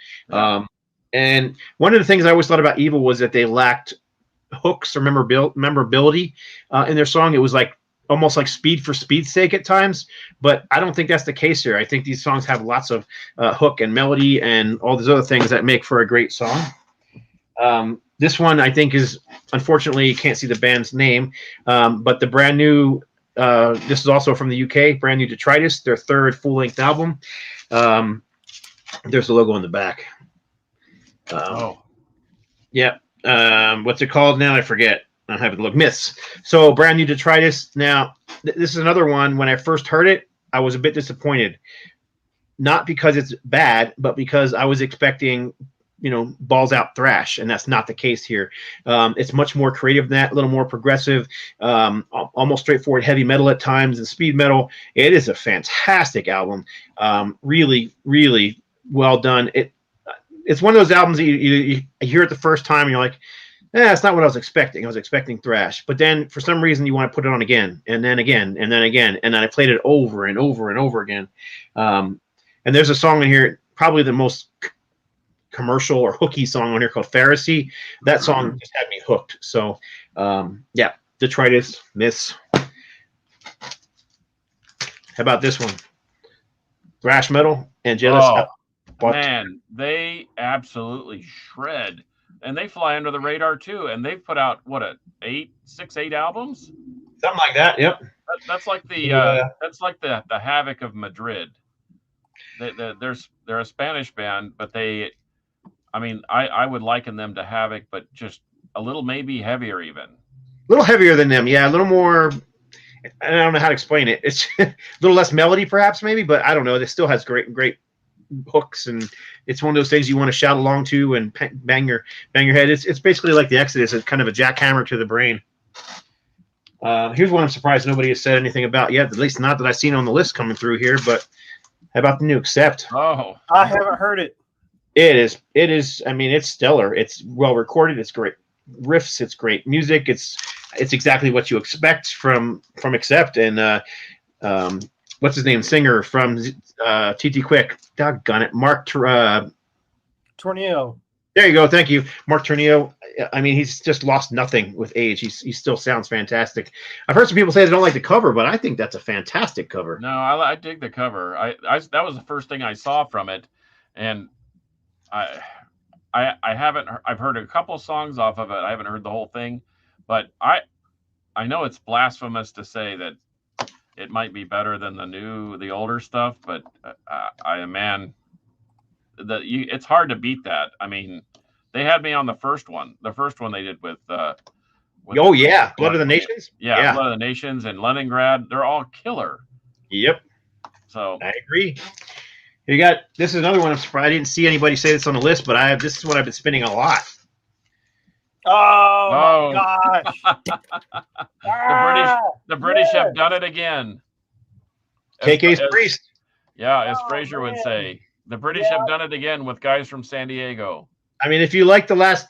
S3: And one of the things I always thought about Evil was that they lacked hooks or memorability in their song. It was like almost like speed for speed's sake at times, but I don't think that's the case here. I think these songs have lots of hook and melody and all these other things that make for a great song. This one I think is, unfortunately, you can't see the band's name, but the brand new, this is also from the UK, brand new Detritus, their third full-length album. There's the logo on the back. Yeah. What's it called now? I forget. I'm having to look. Myths. So brand new Detritus. Now, this is another one. When I first heard it, I was a bit disappointed. Not because it's bad, but because I was expecting, balls out thrash, and that's not the case here. It's much more creative than that, a little more progressive, almost straightforward heavy metal at times and speed metal. It is a fantastic album. Really, really well done. It's one of those albums that you hear it the first time and you're like, that's not what I was expecting. I was expecting thrash. But then for some reason you want to put it on again, and then again, and then again. And then I played it over and over and over again. And there's a song in here, probably the most commercial or hooky song on here, called Pharisee. That song just had me hooked. So, yeah, Detritus, Myths. How about this one? Thrash metal, Angelus.
S1: Man, they absolutely shred, and they fly under the radar too. And they've put out six, eight albums,
S3: something like that. Yep,
S1: that's like the Havoc of Madrid. They're a Spanish band, but I would liken them to Havoc, but just a little maybe heavier, even a
S3: little heavier than them. Yeah, a little more. I don't know how to explain it. It's a little less melody, perhaps, maybe, but I don't know. It still has great hooks, and it's one of those things you want to shout along to and bang your head. It's basically like the Exodus. It's kind of a jackhammer to the brain. Here's one I'm surprised nobody has said anything about yet, at least not that I've seen on the list coming through here, but How about the new Accept?
S1: Oh,
S2: I haven't heard it.
S3: It is. I mean, it's stellar. It's well recorded. It's great riffs. It's great music. It's exactly what you expect from Accept. And what's his name? Singer from TT Quick. Doggone it, Mark.
S2: Tornillo.
S3: There you go. Thank you, Mark Tornillo. I mean, he's just lost nothing with age. He still sounds fantastic. I've heard some people say they don't like the cover, but I think that's a fantastic cover.
S1: No, I dig the cover. I that was the first thing I saw from it, and I haven't. I've heard a couple songs off of it. I haven't heard the whole thing, but I know it's blasphemous to say that it might be better than the older stuff, but it's hard to beat that. I mean, they had me on the first one they did with
S3: oh yeah, Blood of the Nations.
S1: Yeah, Blood of the Nations and Leningrad. They're all killer.
S3: Yep.
S1: So
S3: I agree. This is another one. I'm surprised I didn't see anybody say this on the list, but this is what I've been spinning a lot.
S2: Oh my gosh!
S1: The British have done it again.
S3: KK's Priest.
S1: Yeah, as Fraser would say, the British have done it again with guys from San Diego.
S3: I mean, if you like the last,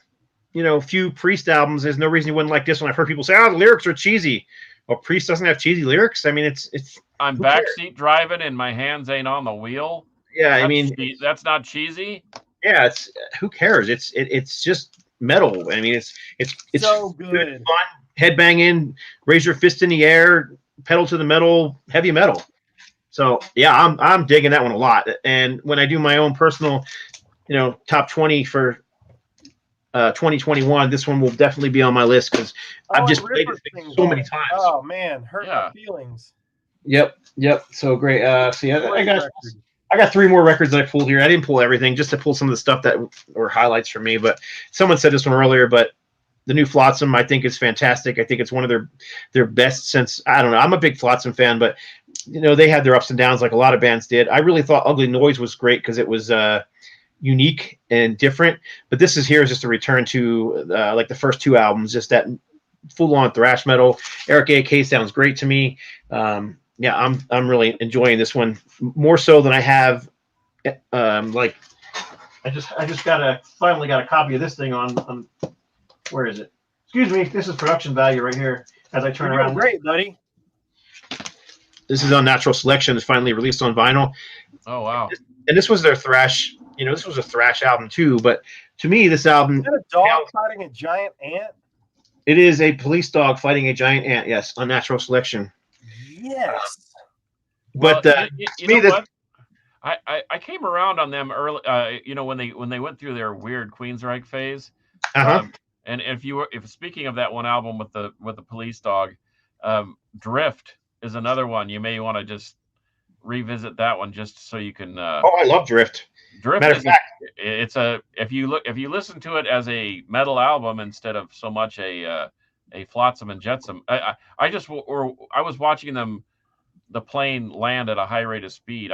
S3: few Priest albums, there's no reason you wouldn't like this one. I've heard people say, "Oh, the lyrics are cheesy." Well, Priest doesn't have cheesy lyrics. I mean, it's.
S1: I'm backseat driving and my hands ain't on the wheel.
S3: Yeah,
S1: that's not cheesy.
S3: Yeah, who cares? It's just metal. I mean, it's
S2: so good.
S3: Fun, headbanging, raise your fist in the air, pedal to the metal, heavy metal. So yeah, I'm digging that one a lot. And when I do my own personal, top 20 for 2021, this one will definitely be on my list because I've just played this thing so many times.
S2: Oh man, hurt my feelings.
S3: Yep. So great. I got 3 more records that I pulled here. I didn't pull everything, just to pull some of the stuff that were highlights for me. But someone said this one earlier, but the new Flotsam, I think, is fantastic. I think it's one of their best since, I don't know. I'm a big Flotsam fan, but they had their ups and downs like a lot of bands did. I really thought Ugly Noise was great because it was unique and different. But this is just a return to like the first 2 albums, just that full-on thrash metal. Eric A.K. sounds great to me. Yeah, I'm really enjoying this one more so than I have. Like I just finally got a copy of this thing on. Where is it? Excuse me. This is production value right here. As I turn around.
S2: Great, buddy.
S3: This is on Natural Selection. It's finally released on vinyl.
S1: Oh wow!
S3: And this was their thrash. This was a thrash album too. But to me, this album.
S2: Is that a dog fighting a giant ant?
S3: It is a police dog fighting a giant ant. Yes, on Natural Selection.
S2: Yes.
S3: But
S1: what? I came around on them early. When they went through their weird Queensryche phase. And if speaking of that one album with the police dog, Drift is another one. You may want to just revisit that one just so you can.
S3: I love Drift.
S1: Matter of fact, if you listen to it as a metal album instead of so much a Flotsam and Jetsam. I was watching them, the plane land at a high rate of speed.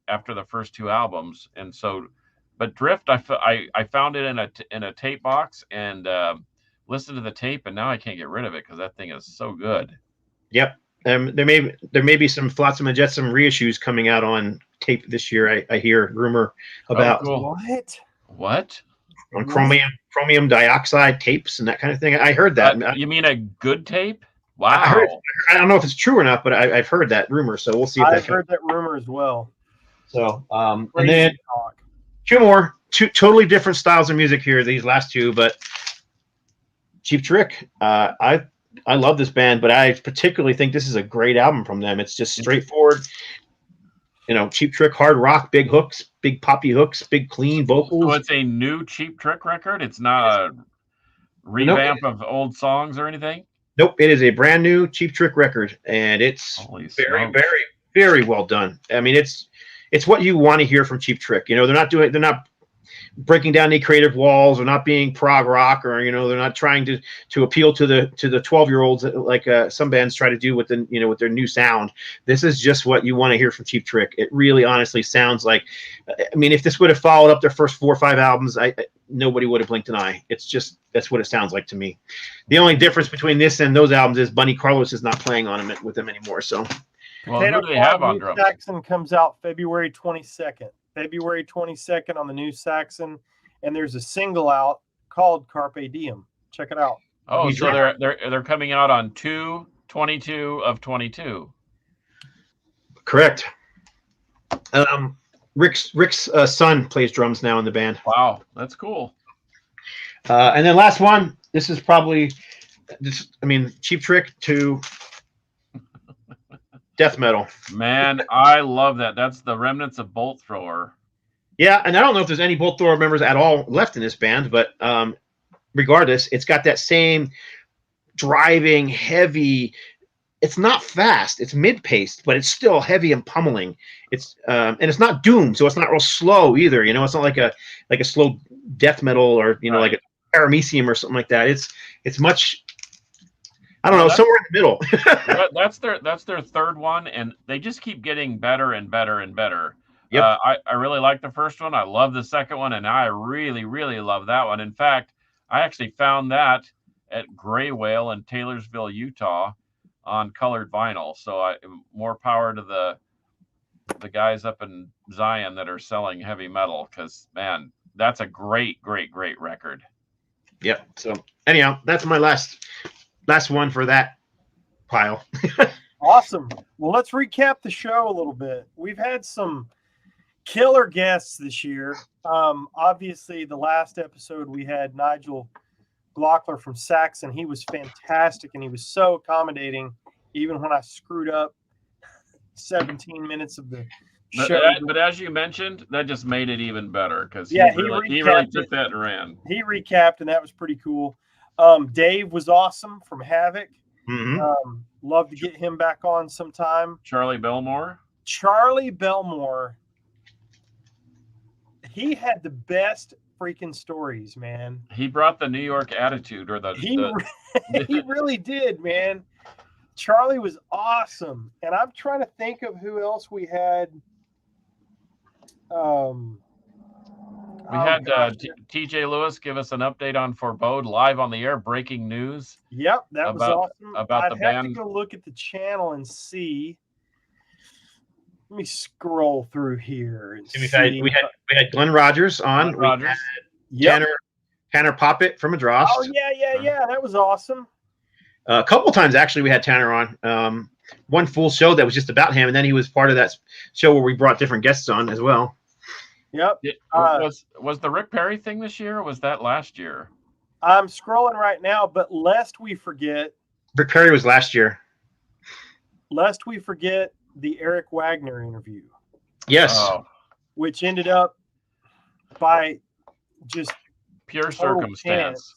S1: After the first 2 albums, and so. But Drift, I found it in a tape box and listened to the tape, and now I can't get rid of it because that thing is so good.
S3: Yep. There may be some Flotsam and Jetsam reissues coming out on tape this year. I hear rumor about.
S1: Oh, cool. What?
S3: On chromium dioxide tapes and that kind of thing. I heard that.
S1: You mean a good tape? Wow.
S3: I don't know if it's true or not, but I've heard that rumor. So we'll see.
S2: I've heard that rumor as well.
S3: So and then. 2 more, 2 totally different styles of music here. These last 2, but Cheap Trick. I love this band, but I particularly think this is a great album from them. It's just straightforward. Cheap Trick, hard rock, big hooks, big poppy hooks, big clean vocals.
S1: So it's a new Cheap Trick record. It's not a revamp of old songs or anything.
S3: Nope, it is a brand new Cheap Trick record, and it's very, very, very well done. I mean, it's what you want to hear from Cheap Trick. They're not breaking down any creative walls or not being prog rock or they're not trying to appeal to the 12-year-olds like some bands try to do with with their new sound. This is just what you want to hear from Cheap Trick. It really honestly sounds like, I mean, if this would have followed up their first 4 or 5 albums, nobody would have blinked an eye. That's what it sounds like to me. The only difference between this and those albums is Bunny Carlos is not playing on them with them anymore. So
S1: Well,
S2: Potato
S1: who do they have
S2: Pod
S1: on
S2: New
S1: drums?
S2: Saxon comes out February 22nd. February 22nd on the New Saxon, and there's a single out called Carpe Diem. Check it out.
S1: Oh,
S3: He's
S1: so
S3: right.
S1: they're coming out on 2/22 of 22.
S3: Correct. Rick's son plays drums now in the band.
S1: Wow, that's cool.
S3: And then last one. This is probably Cheap Trick to death metal.
S1: Man, I love that. That's the remnants of Bolt Thrower.
S3: Yeah, and I don't know if there's any Bolt Thrower members at all left in this band, but regardless, it's got that same driving, heavy. It's not fast. It's mid-paced, but it's still heavy and pummeling. It's and it's not doom, so it's not real slow either. It's not like a slow death metal or like a Paramecium or something like that. It's much. I don't know, somewhere in the middle.
S1: That's their third one, and they just keep getting better and better and better.
S3: Yep.
S1: I really like the first one. I love the second one, and I really, really love that one. In fact, I actually found that at Gray Whale in Taylorsville, Utah, on colored vinyl. So more power to the guys up in Zion that are selling heavy metal, because man, that's a great, great, great record.
S3: Yep. So anyhow, that's my last one for that pile.
S2: Awesome. Well, let's recap the show a little bit. We've had some killer guests this year. Obviously, the last episode we had Nigel Glockler from Saxon. He was fantastic, and he was so accommodating, even when I screwed up 17 minutes of the show.
S1: But as you mentioned, that just made it even better, because he really took that and ran.
S2: He recapped, and that was pretty cool. Dave was awesome from Havoc.
S3: Mm-hmm.
S2: Love to get him back on sometime.
S1: Charlie Belmore.
S2: He had the best freaking stories, man.
S1: He brought the New York attitude, or
S2: he really did, man. Charlie was awesome, and I'm trying to think of who else we had.
S1: We had TJ Lewis give us an update on Forebode live on the air, breaking news.
S2: Yep, that was awesome.
S1: About the band.
S2: I'd have to go look at the channel and see. Let me scroll through here. And
S3: we had Glenn Rogers on. We had Tanner Poppet from Adrost.
S2: Oh yeah, that was awesome.
S3: A couple times actually we had Tanner on. One full show that was just about him, and then he was part of that show where we brought different guests on as well.
S2: Yep.
S1: Was the Rick Perry thing this year, or was that last year?
S2: I'm scrolling right now, but lest we forget,
S3: Rick Perry was last year.
S2: Lest we forget the Eric Wagner interview.
S3: Yes.
S2: Which ended up by just
S1: pure circumstance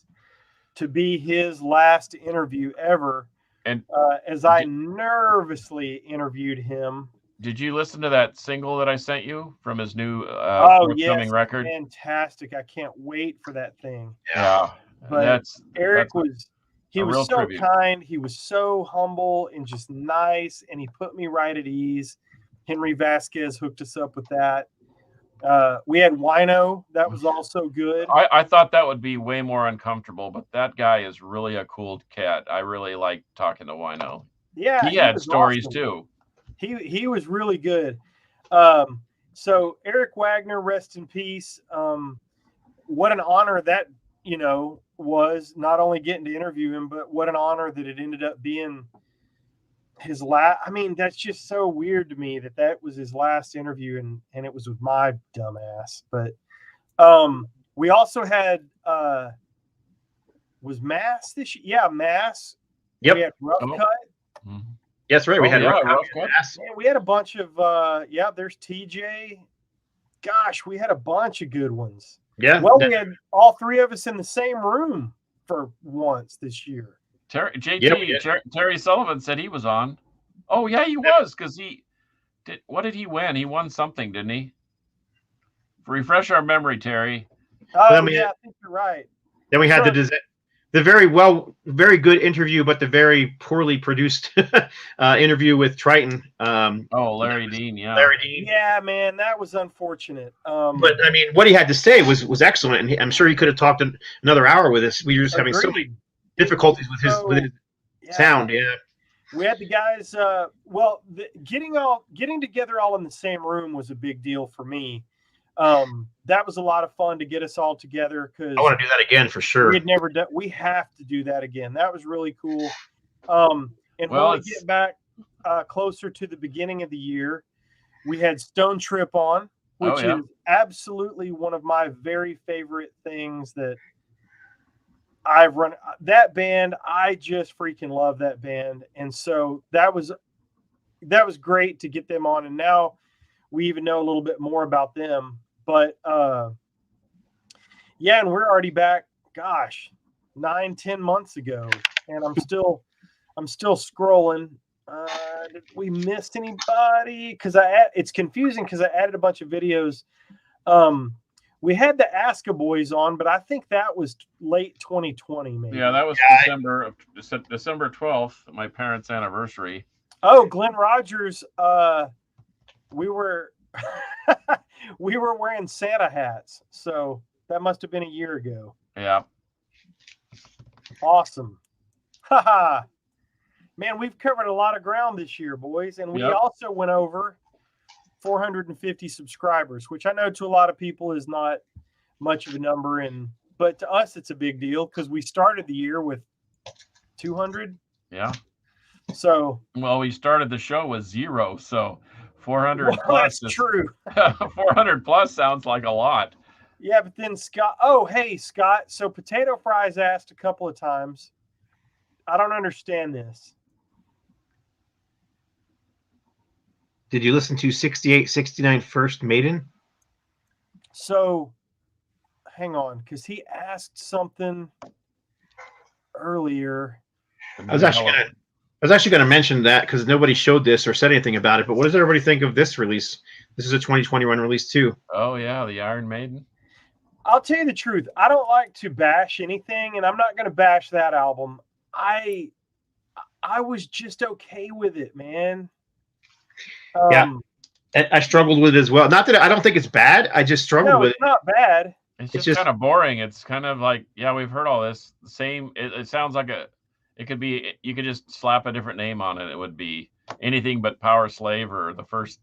S2: to be his last interview ever.
S1: And
S2: as I nervously interviewed him.
S1: Did you listen to that single that I sent you from his new upcoming record?
S2: Fantastic. I can't wait for that thing.
S1: Yeah.
S2: But Eric was so
S1: tribute.
S2: kind. He was so humble and just nice, and he put me right at ease. Henry Vasquez hooked us up with that. We had Wino. That was also good.
S1: I thought that would be way more uncomfortable, but that guy is really a cool cat. I really like talking to Wino.
S2: Yeah.
S1: He had stories
S2: awesome.
S1: Too.
S2: He was really good. So Eric Wagner, rest in peace. What an honor that, was not only getting to interview him, but what an honor that it ended up being his last. I mean, that's just so weird to me that was his last interview, and it was with my dumb ass. But we also had was Mass this year? Yeah, Mass.
S3: Yep.
S2: We had Rough Cut.
S3: Mm-hmm. Yes, right. We had Rough Cut.
S2: Yeah, we had a bunch of there's TJ. Gosh, we had a bunch of good ones.
S3: Yeah.
S2: Well, we had all three of us in the same room for once this year.
S1: Terry Sullivan said he was on. Oh yeah, he was, because what did he win? He won something, didn't he? Refresh our memory, Terry.
S2: Oh, I think you're right.
S3: Then we had the very good interview, but the very poorly produced interview with Triton.
S1: Larry Dean, yeah.
S3: Larry Dean.
S2: Yeah, man, that was unfortunate.
S3: But I mean, what he had to say was excellent, and I'm sure he could have talked another hour with us. We were just having so many difficulties with his sound. Yeah.
S2: We had the guys. Getting together all in the same room was a big deal for me. That was a lot of fun to get us all together because
S3: I want to do that again for sure.
S2: we had never done. We have to do that again. That was really cool. And when we get back closer to the beginning of the year, we had Stone Trip on, which is absolutely one of my very favorite things that I've run. That band, I just freaking love that band, and so that was great to get them on, and now we even know a little bit more about them. But yeah, and we're already back. Gosh, 9-10 months ago, and I'm still scrolling. Did we miss anybody? Because it's confusing because I added a bunch of videos. We had the Aska Boys on, but I think that was late 2020, maybe.
S1: Yeah, that was December 12th, my parents' anniversary.
S2: Oh, Glenn Rogers. We were we were wearing Santa hats, so that must have been a year ago.
S1: Yeah.
S2: Awesome. Haha. Man, we've covered a lot of ground this year, boys, and we also went over 450 subscribers, which I know to a lot of people is not much of a number, but to us it's a big deal because we started the year with 200.
S1: Yeah.
S2: So
S1: we started the show with 0, so 400 plus.
S2: That's true.
S1: 400 plus sounds like a lot.
S2: Yeah, but then Scott. Oh, hey Scott. So Potato Fries asked a couple of times. I don't understand this.
S3: Did you listen to 68, 69 First Maiden?
S2: So, hang on, because he asked something earlier.
S3: I was actually gonna mention that because nobody showed this or said anything about it. But what does everybody think of this release? This is a 2021 release too.
S1: Oh yeah, the Iron Maiden.
S2: I'll tell you the truth. I don't like to bash anything, and I'm not going to bash that album. I was just okay with it, man.
S3: Yeah, I struggled with it as well. Not that I don't think it's bad. I just struggled with it.
S2: It's not bad.
S1: It's just kind of boring. It's kind of like, yeah, we've heard all this. The same. It sounds like it could be. You could just slap a different name on it. It would be anything but Power Slave or the first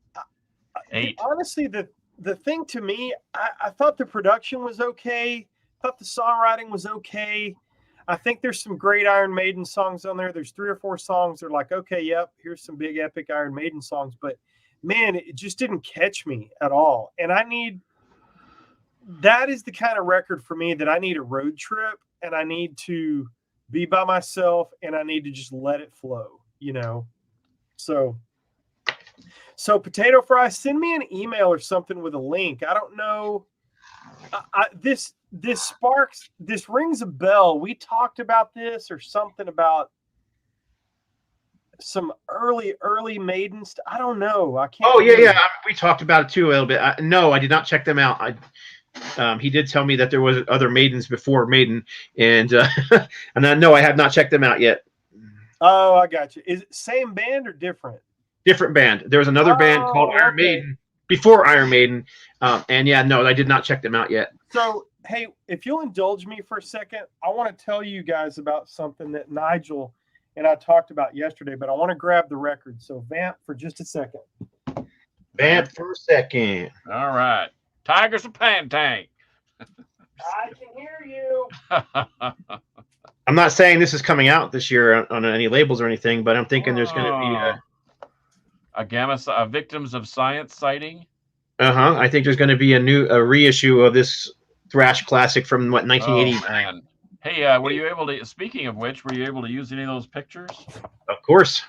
S1: 8.
S2: Honestly, the thing to me, I thought the production was okay. I thought the songwriting was okay. I think there's some great Iron Maiden songs on there. There's 3 or 4 songs. They're like, okay, yep, here's some big epic Iron Maiden songs. But man, it just didn't catch me at all. And that is the kind of record for me that I need a road trip and I need to be by myself and I need to just let it flow, you know? So Potato Fry, send me an email or something with a link. I don't know. This rings a bell. We talked about this or something about some early Maiden stuff. I don't know. I can't.
S3: Oh yeah. We talked about it too a little bit. No, I did not check them out. He did tell me that there was other Maidens before Maiden, and no, I have not checked them out yet.
S2: Oh, I got you. Is it same band or different?
S3: Different band. There was another band called Iron Maiden before Iron Maiden, and yeah, no, I did not check them out yet.
S2: So, hey, if you'll indulge me for a second, I want to tell you guys about something that Nigel and I talked about yesterday, but I want to grab the record. So vamp for just a second.
S3: Vamp for a second.
S1: All right. Tigers of Pantang.
S2: I can hear you.
S3: I'm not saying this is coming out this year on any labels or anything, but I'm thinking there's going to be
S1: a Victims of Science sighting.
S3: I think there's going to be a reissue of this thrash classic from 1980.
S1: Oh, man. Hey, were you able to? Speaking of which, were you able to use any of those pictures?
S3: Of course.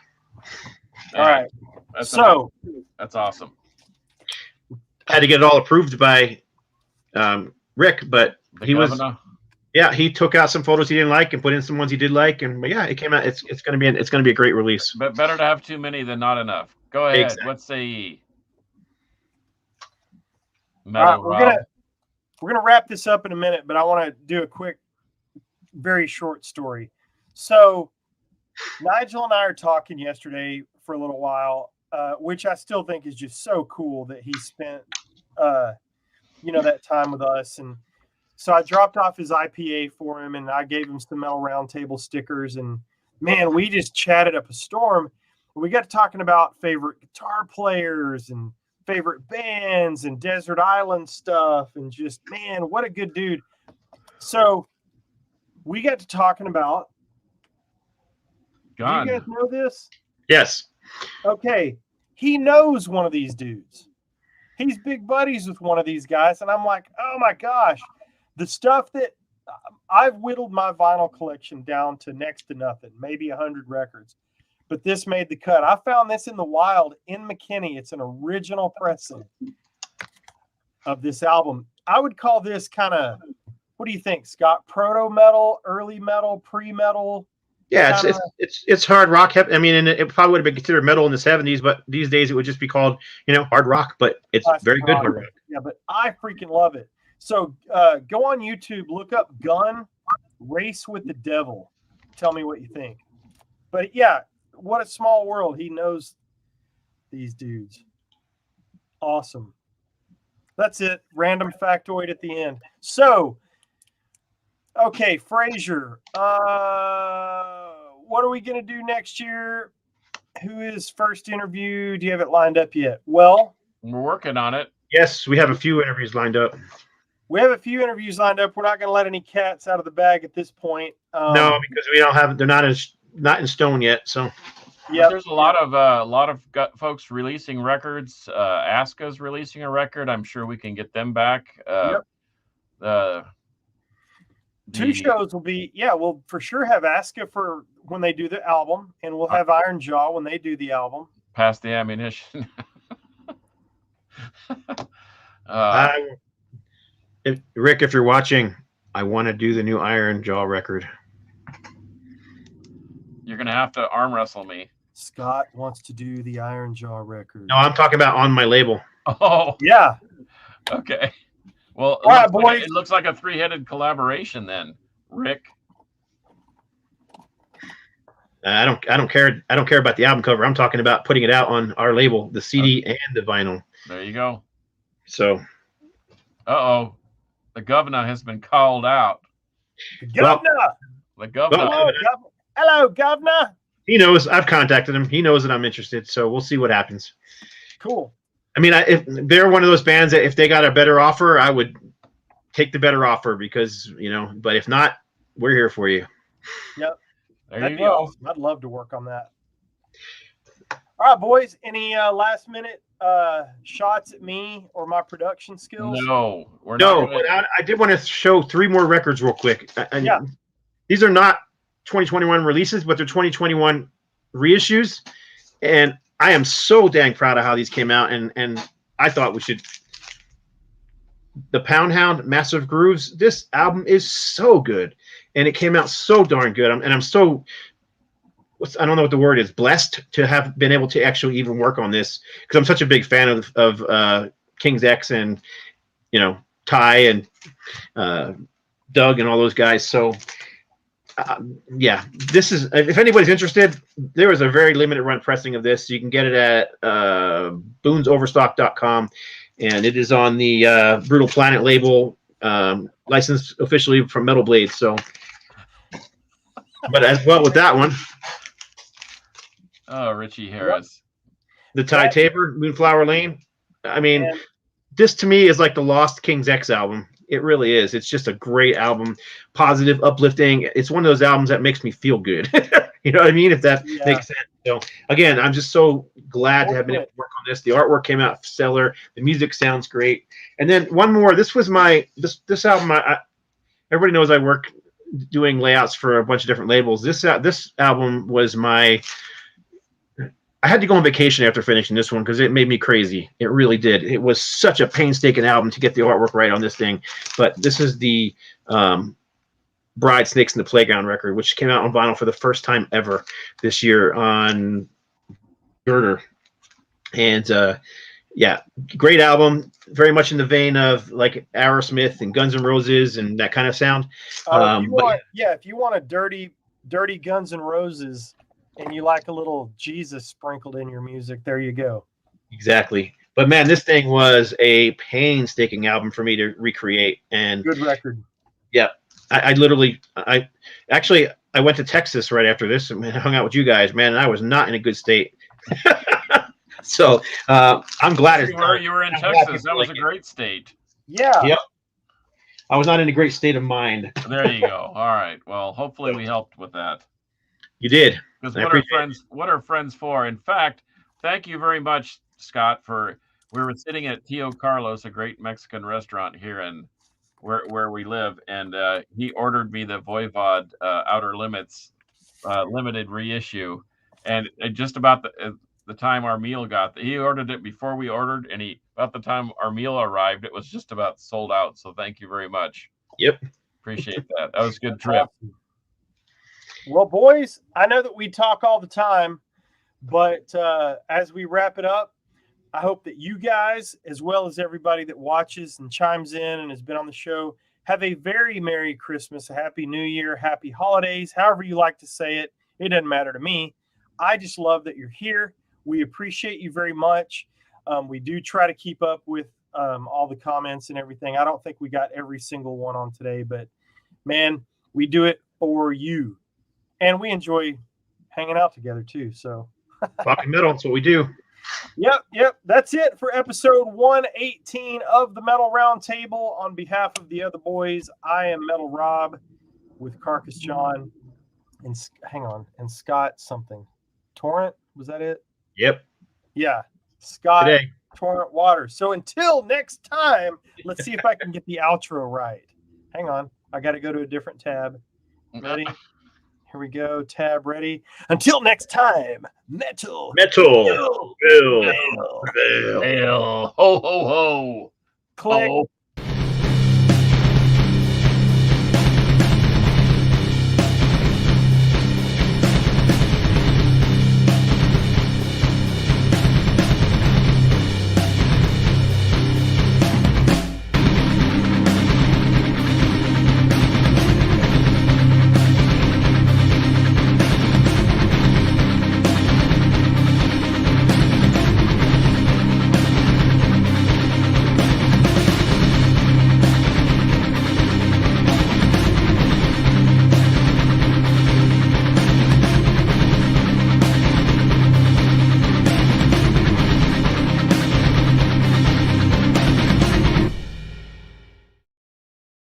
S2: All right. That's
S1: awesome.
S3: I had to get it all approved by Rick, but he took out some photos he didn't like and put in some ones he did like, and yeah, it came out. It's going to be a great release.
S1: But better to have too many than not enough. Go ahead.
S3: Exactly.
S1: What say ye?
S2: We're gonna wrap this up in a minute, but I want to do a quick, very short story. So Nigel and I are talking yesterday for a little while, which I still think is just so cool that he spent that time with us. And so I dropped off his IPA for him and I gave him some Metal Roundtable stickers. And man, we just chatted up a storm. We got to talking about favorite guitar players and favorite bands and desert island stuff, and just, man, what a good dude. So we got to talking about,
S1: Gun.
S2: do you guys know this?
S3: Yes.
S2: Okay, he knows one of these dudes. He's big buddies with one of these guys, and I'm like, oh my gosh, the stuff that I've whittled my vinyl collection down to next to nothing, maybe 100 records, but this made the cut. I found this in the wild in McKinney. It's an original pressing of this album. I would call this kind of, what do you think, Scott? Proto metal, early metal, pre-metal?
S3: Yeah, it's hard rock. I mean, and it probably would have been considered metal in the 70s, but these days it would just be called, hard rock. But it's very good hard rock.
S2: Yeah, but I freaking love it. So go on YouTube, look up Gun, Race with the Devil. Tell me what you think. But yeah, what a small world. He knows these dudes. Awesome. That's it. Random factoid at the end. So, okay, Frazier. What are we going to do next year? Who is first interview? Do you have it lined up yet? Well,
S1: we're working on it.
S3: Yes, we have a few interviews lined up.
S2: We have a few interviews lined up. We're not going to let any cats out of the bag at this point.
S3: No, because we don't have. They're not in stone yet. So,
S2: yeah,
S1: there's a lot of folks releasing records. Aska's releasing a record. I'm sure we can get them back.
S2: Two shows will be, we'll for sure have Aska for when they do the album, and we'll have Iron Jaw when they do the album.
S1: Pass the ammunition.
S3: Rick, if you're watching, I want to do the new Iron Jaw record.
S1: You're going to have to arm wrestle me.
S2: Scott wants to do the Iron Jaw record.
S3: No, I'm talking about on my label.
S1: Oh,
S2: yeah.
S1: Okay. Well,
S2: all right, boys.
S1: It looks like a three-headed collaboration then, Rick.
S3: I don't care about the album cover. I'm talking about putting it out on our label, the CD and the vinyl.
S1: There you go.
S3: So,
S1: the governor has been called out.
S2: The governor. Hello, governor.
S3: He knows. I've contacted him. He knows that I'm interested. So we'll see what happens.
S2: Cool.
S3: I mean, if they're one of those bands that if they got a better offer, I would take the better offer because, but if not, we're here for you.
S2: Yep.
S1: There you go.
S2: Awesome. I'd love to work on that. All right, boys. Any last minute shots at me or my production skills?
S1: No, we're
S3: not.
S1: No,
S3: I did want to show 3 more records real quick. These are not 2021 releases, but they're 2021 reissues. And I am so dang proud of how these came out, and I thought we should. The Pound Hound, Massive Grooves. This album is so good, and it came out so darn good. I'm so. I don't know what the word is. Blessed to have been able to actually even work on this because I'm such a big fan of King's X and Ty and Doug and all those guys. So. This is, if anybody's interested, there is a very limited run pressing of this. You can get it at boonsoverstock.com, and it is on the Brutal Planet label, licensed officially from Metal Blade. So, but as well with that one.
S1: Oh, Richie Harris.
S3: The Ty Tabor, Moonflower Lane. I mean, this to me is like the Lost King's X album. It really is. It's just a great album, positive, uplifting. It's one of those albums that makes me feel good. You know what I mean? If that makes sense. So again, I'm just so glad to have been able to work on this. The artwork came out stellar. The music sounds great. And then one more. This was this album. Everybody knows I work doing layouts for a bunch of different labels. This album was my. I had to go on vacation after finishing this one because it made me crazy. It really did. It was such a painstaking album to get the artwork right on this thing. But this is the Bride, Snakes in the Playground record, which came out on vinyl for the first time ever this year on Girder. And great album. Very much in the vein of like Aerosmith and Guns N' Roses and that kind of sound.
S2: If you want a dirty Guns N' Roses, and you like a little Jesus sprinkled in your music, there you go.
S3: Exactly. But man, this thing was a painstaking album for me to recreate. And
S2: good record.
S3: Yeah. I I went to Texas right after this and hung out with you guys, man, and I was not in a good state. So I'm glad
S1: you were in Texas. That was a great state.
S2: Yeah.
S3: Yep. I was not in a great state of mind.
S1: There you go. All right. Well, hopefully we helped with that.
S3: You did.
S1: Because what are friends for? In fact, thank you very much, Scott, we were sitting at Tio Carlos, a great Mexican restaurant here in where we live, and he ordered me the Voivod Outer Limits limited reissue, and just about the time our meal he ordered it before we ordered, and about the time our meal arrived, it was just about sold out. So thank you very much.
S3: Yep.
S1: Appreciate that. That was a good trip.
S2: Well, boys, I know that we talk all the time, but as we wrap it up, I hope that you guys, as well as everybody that watches and chimes in and has been on the show, have a very Merry Christmas, a Happy New Year, Happy Holidays, however you like to say it. It doesn't matter to me. I just love that you're here. We appreciate you very much. We do try to keep up with all the comments and everything. I don't think we got every single one on today, but man, we do it for you. And we enjoy hanging out together too. So
S3: Talking metal, that's what we do.
S2: Yep. That's it for episode 118 of the Metal Roundtable. On behalf of the other boys, I am Metal Rob with Carcass John and Scott something. Torrent, was that it?
S3: Yep.
S2: Yeah. Scott
S3: Today.
S2: Torrent Water. So until next time, let's see if I can get the outro right. Hang on. I got to go to a different tab. Ready? Here we go. Tab ready. Until next time, metal.
S3: Bill.
S1: Ho, ho, ho.
S2: Click.
S1: Ho,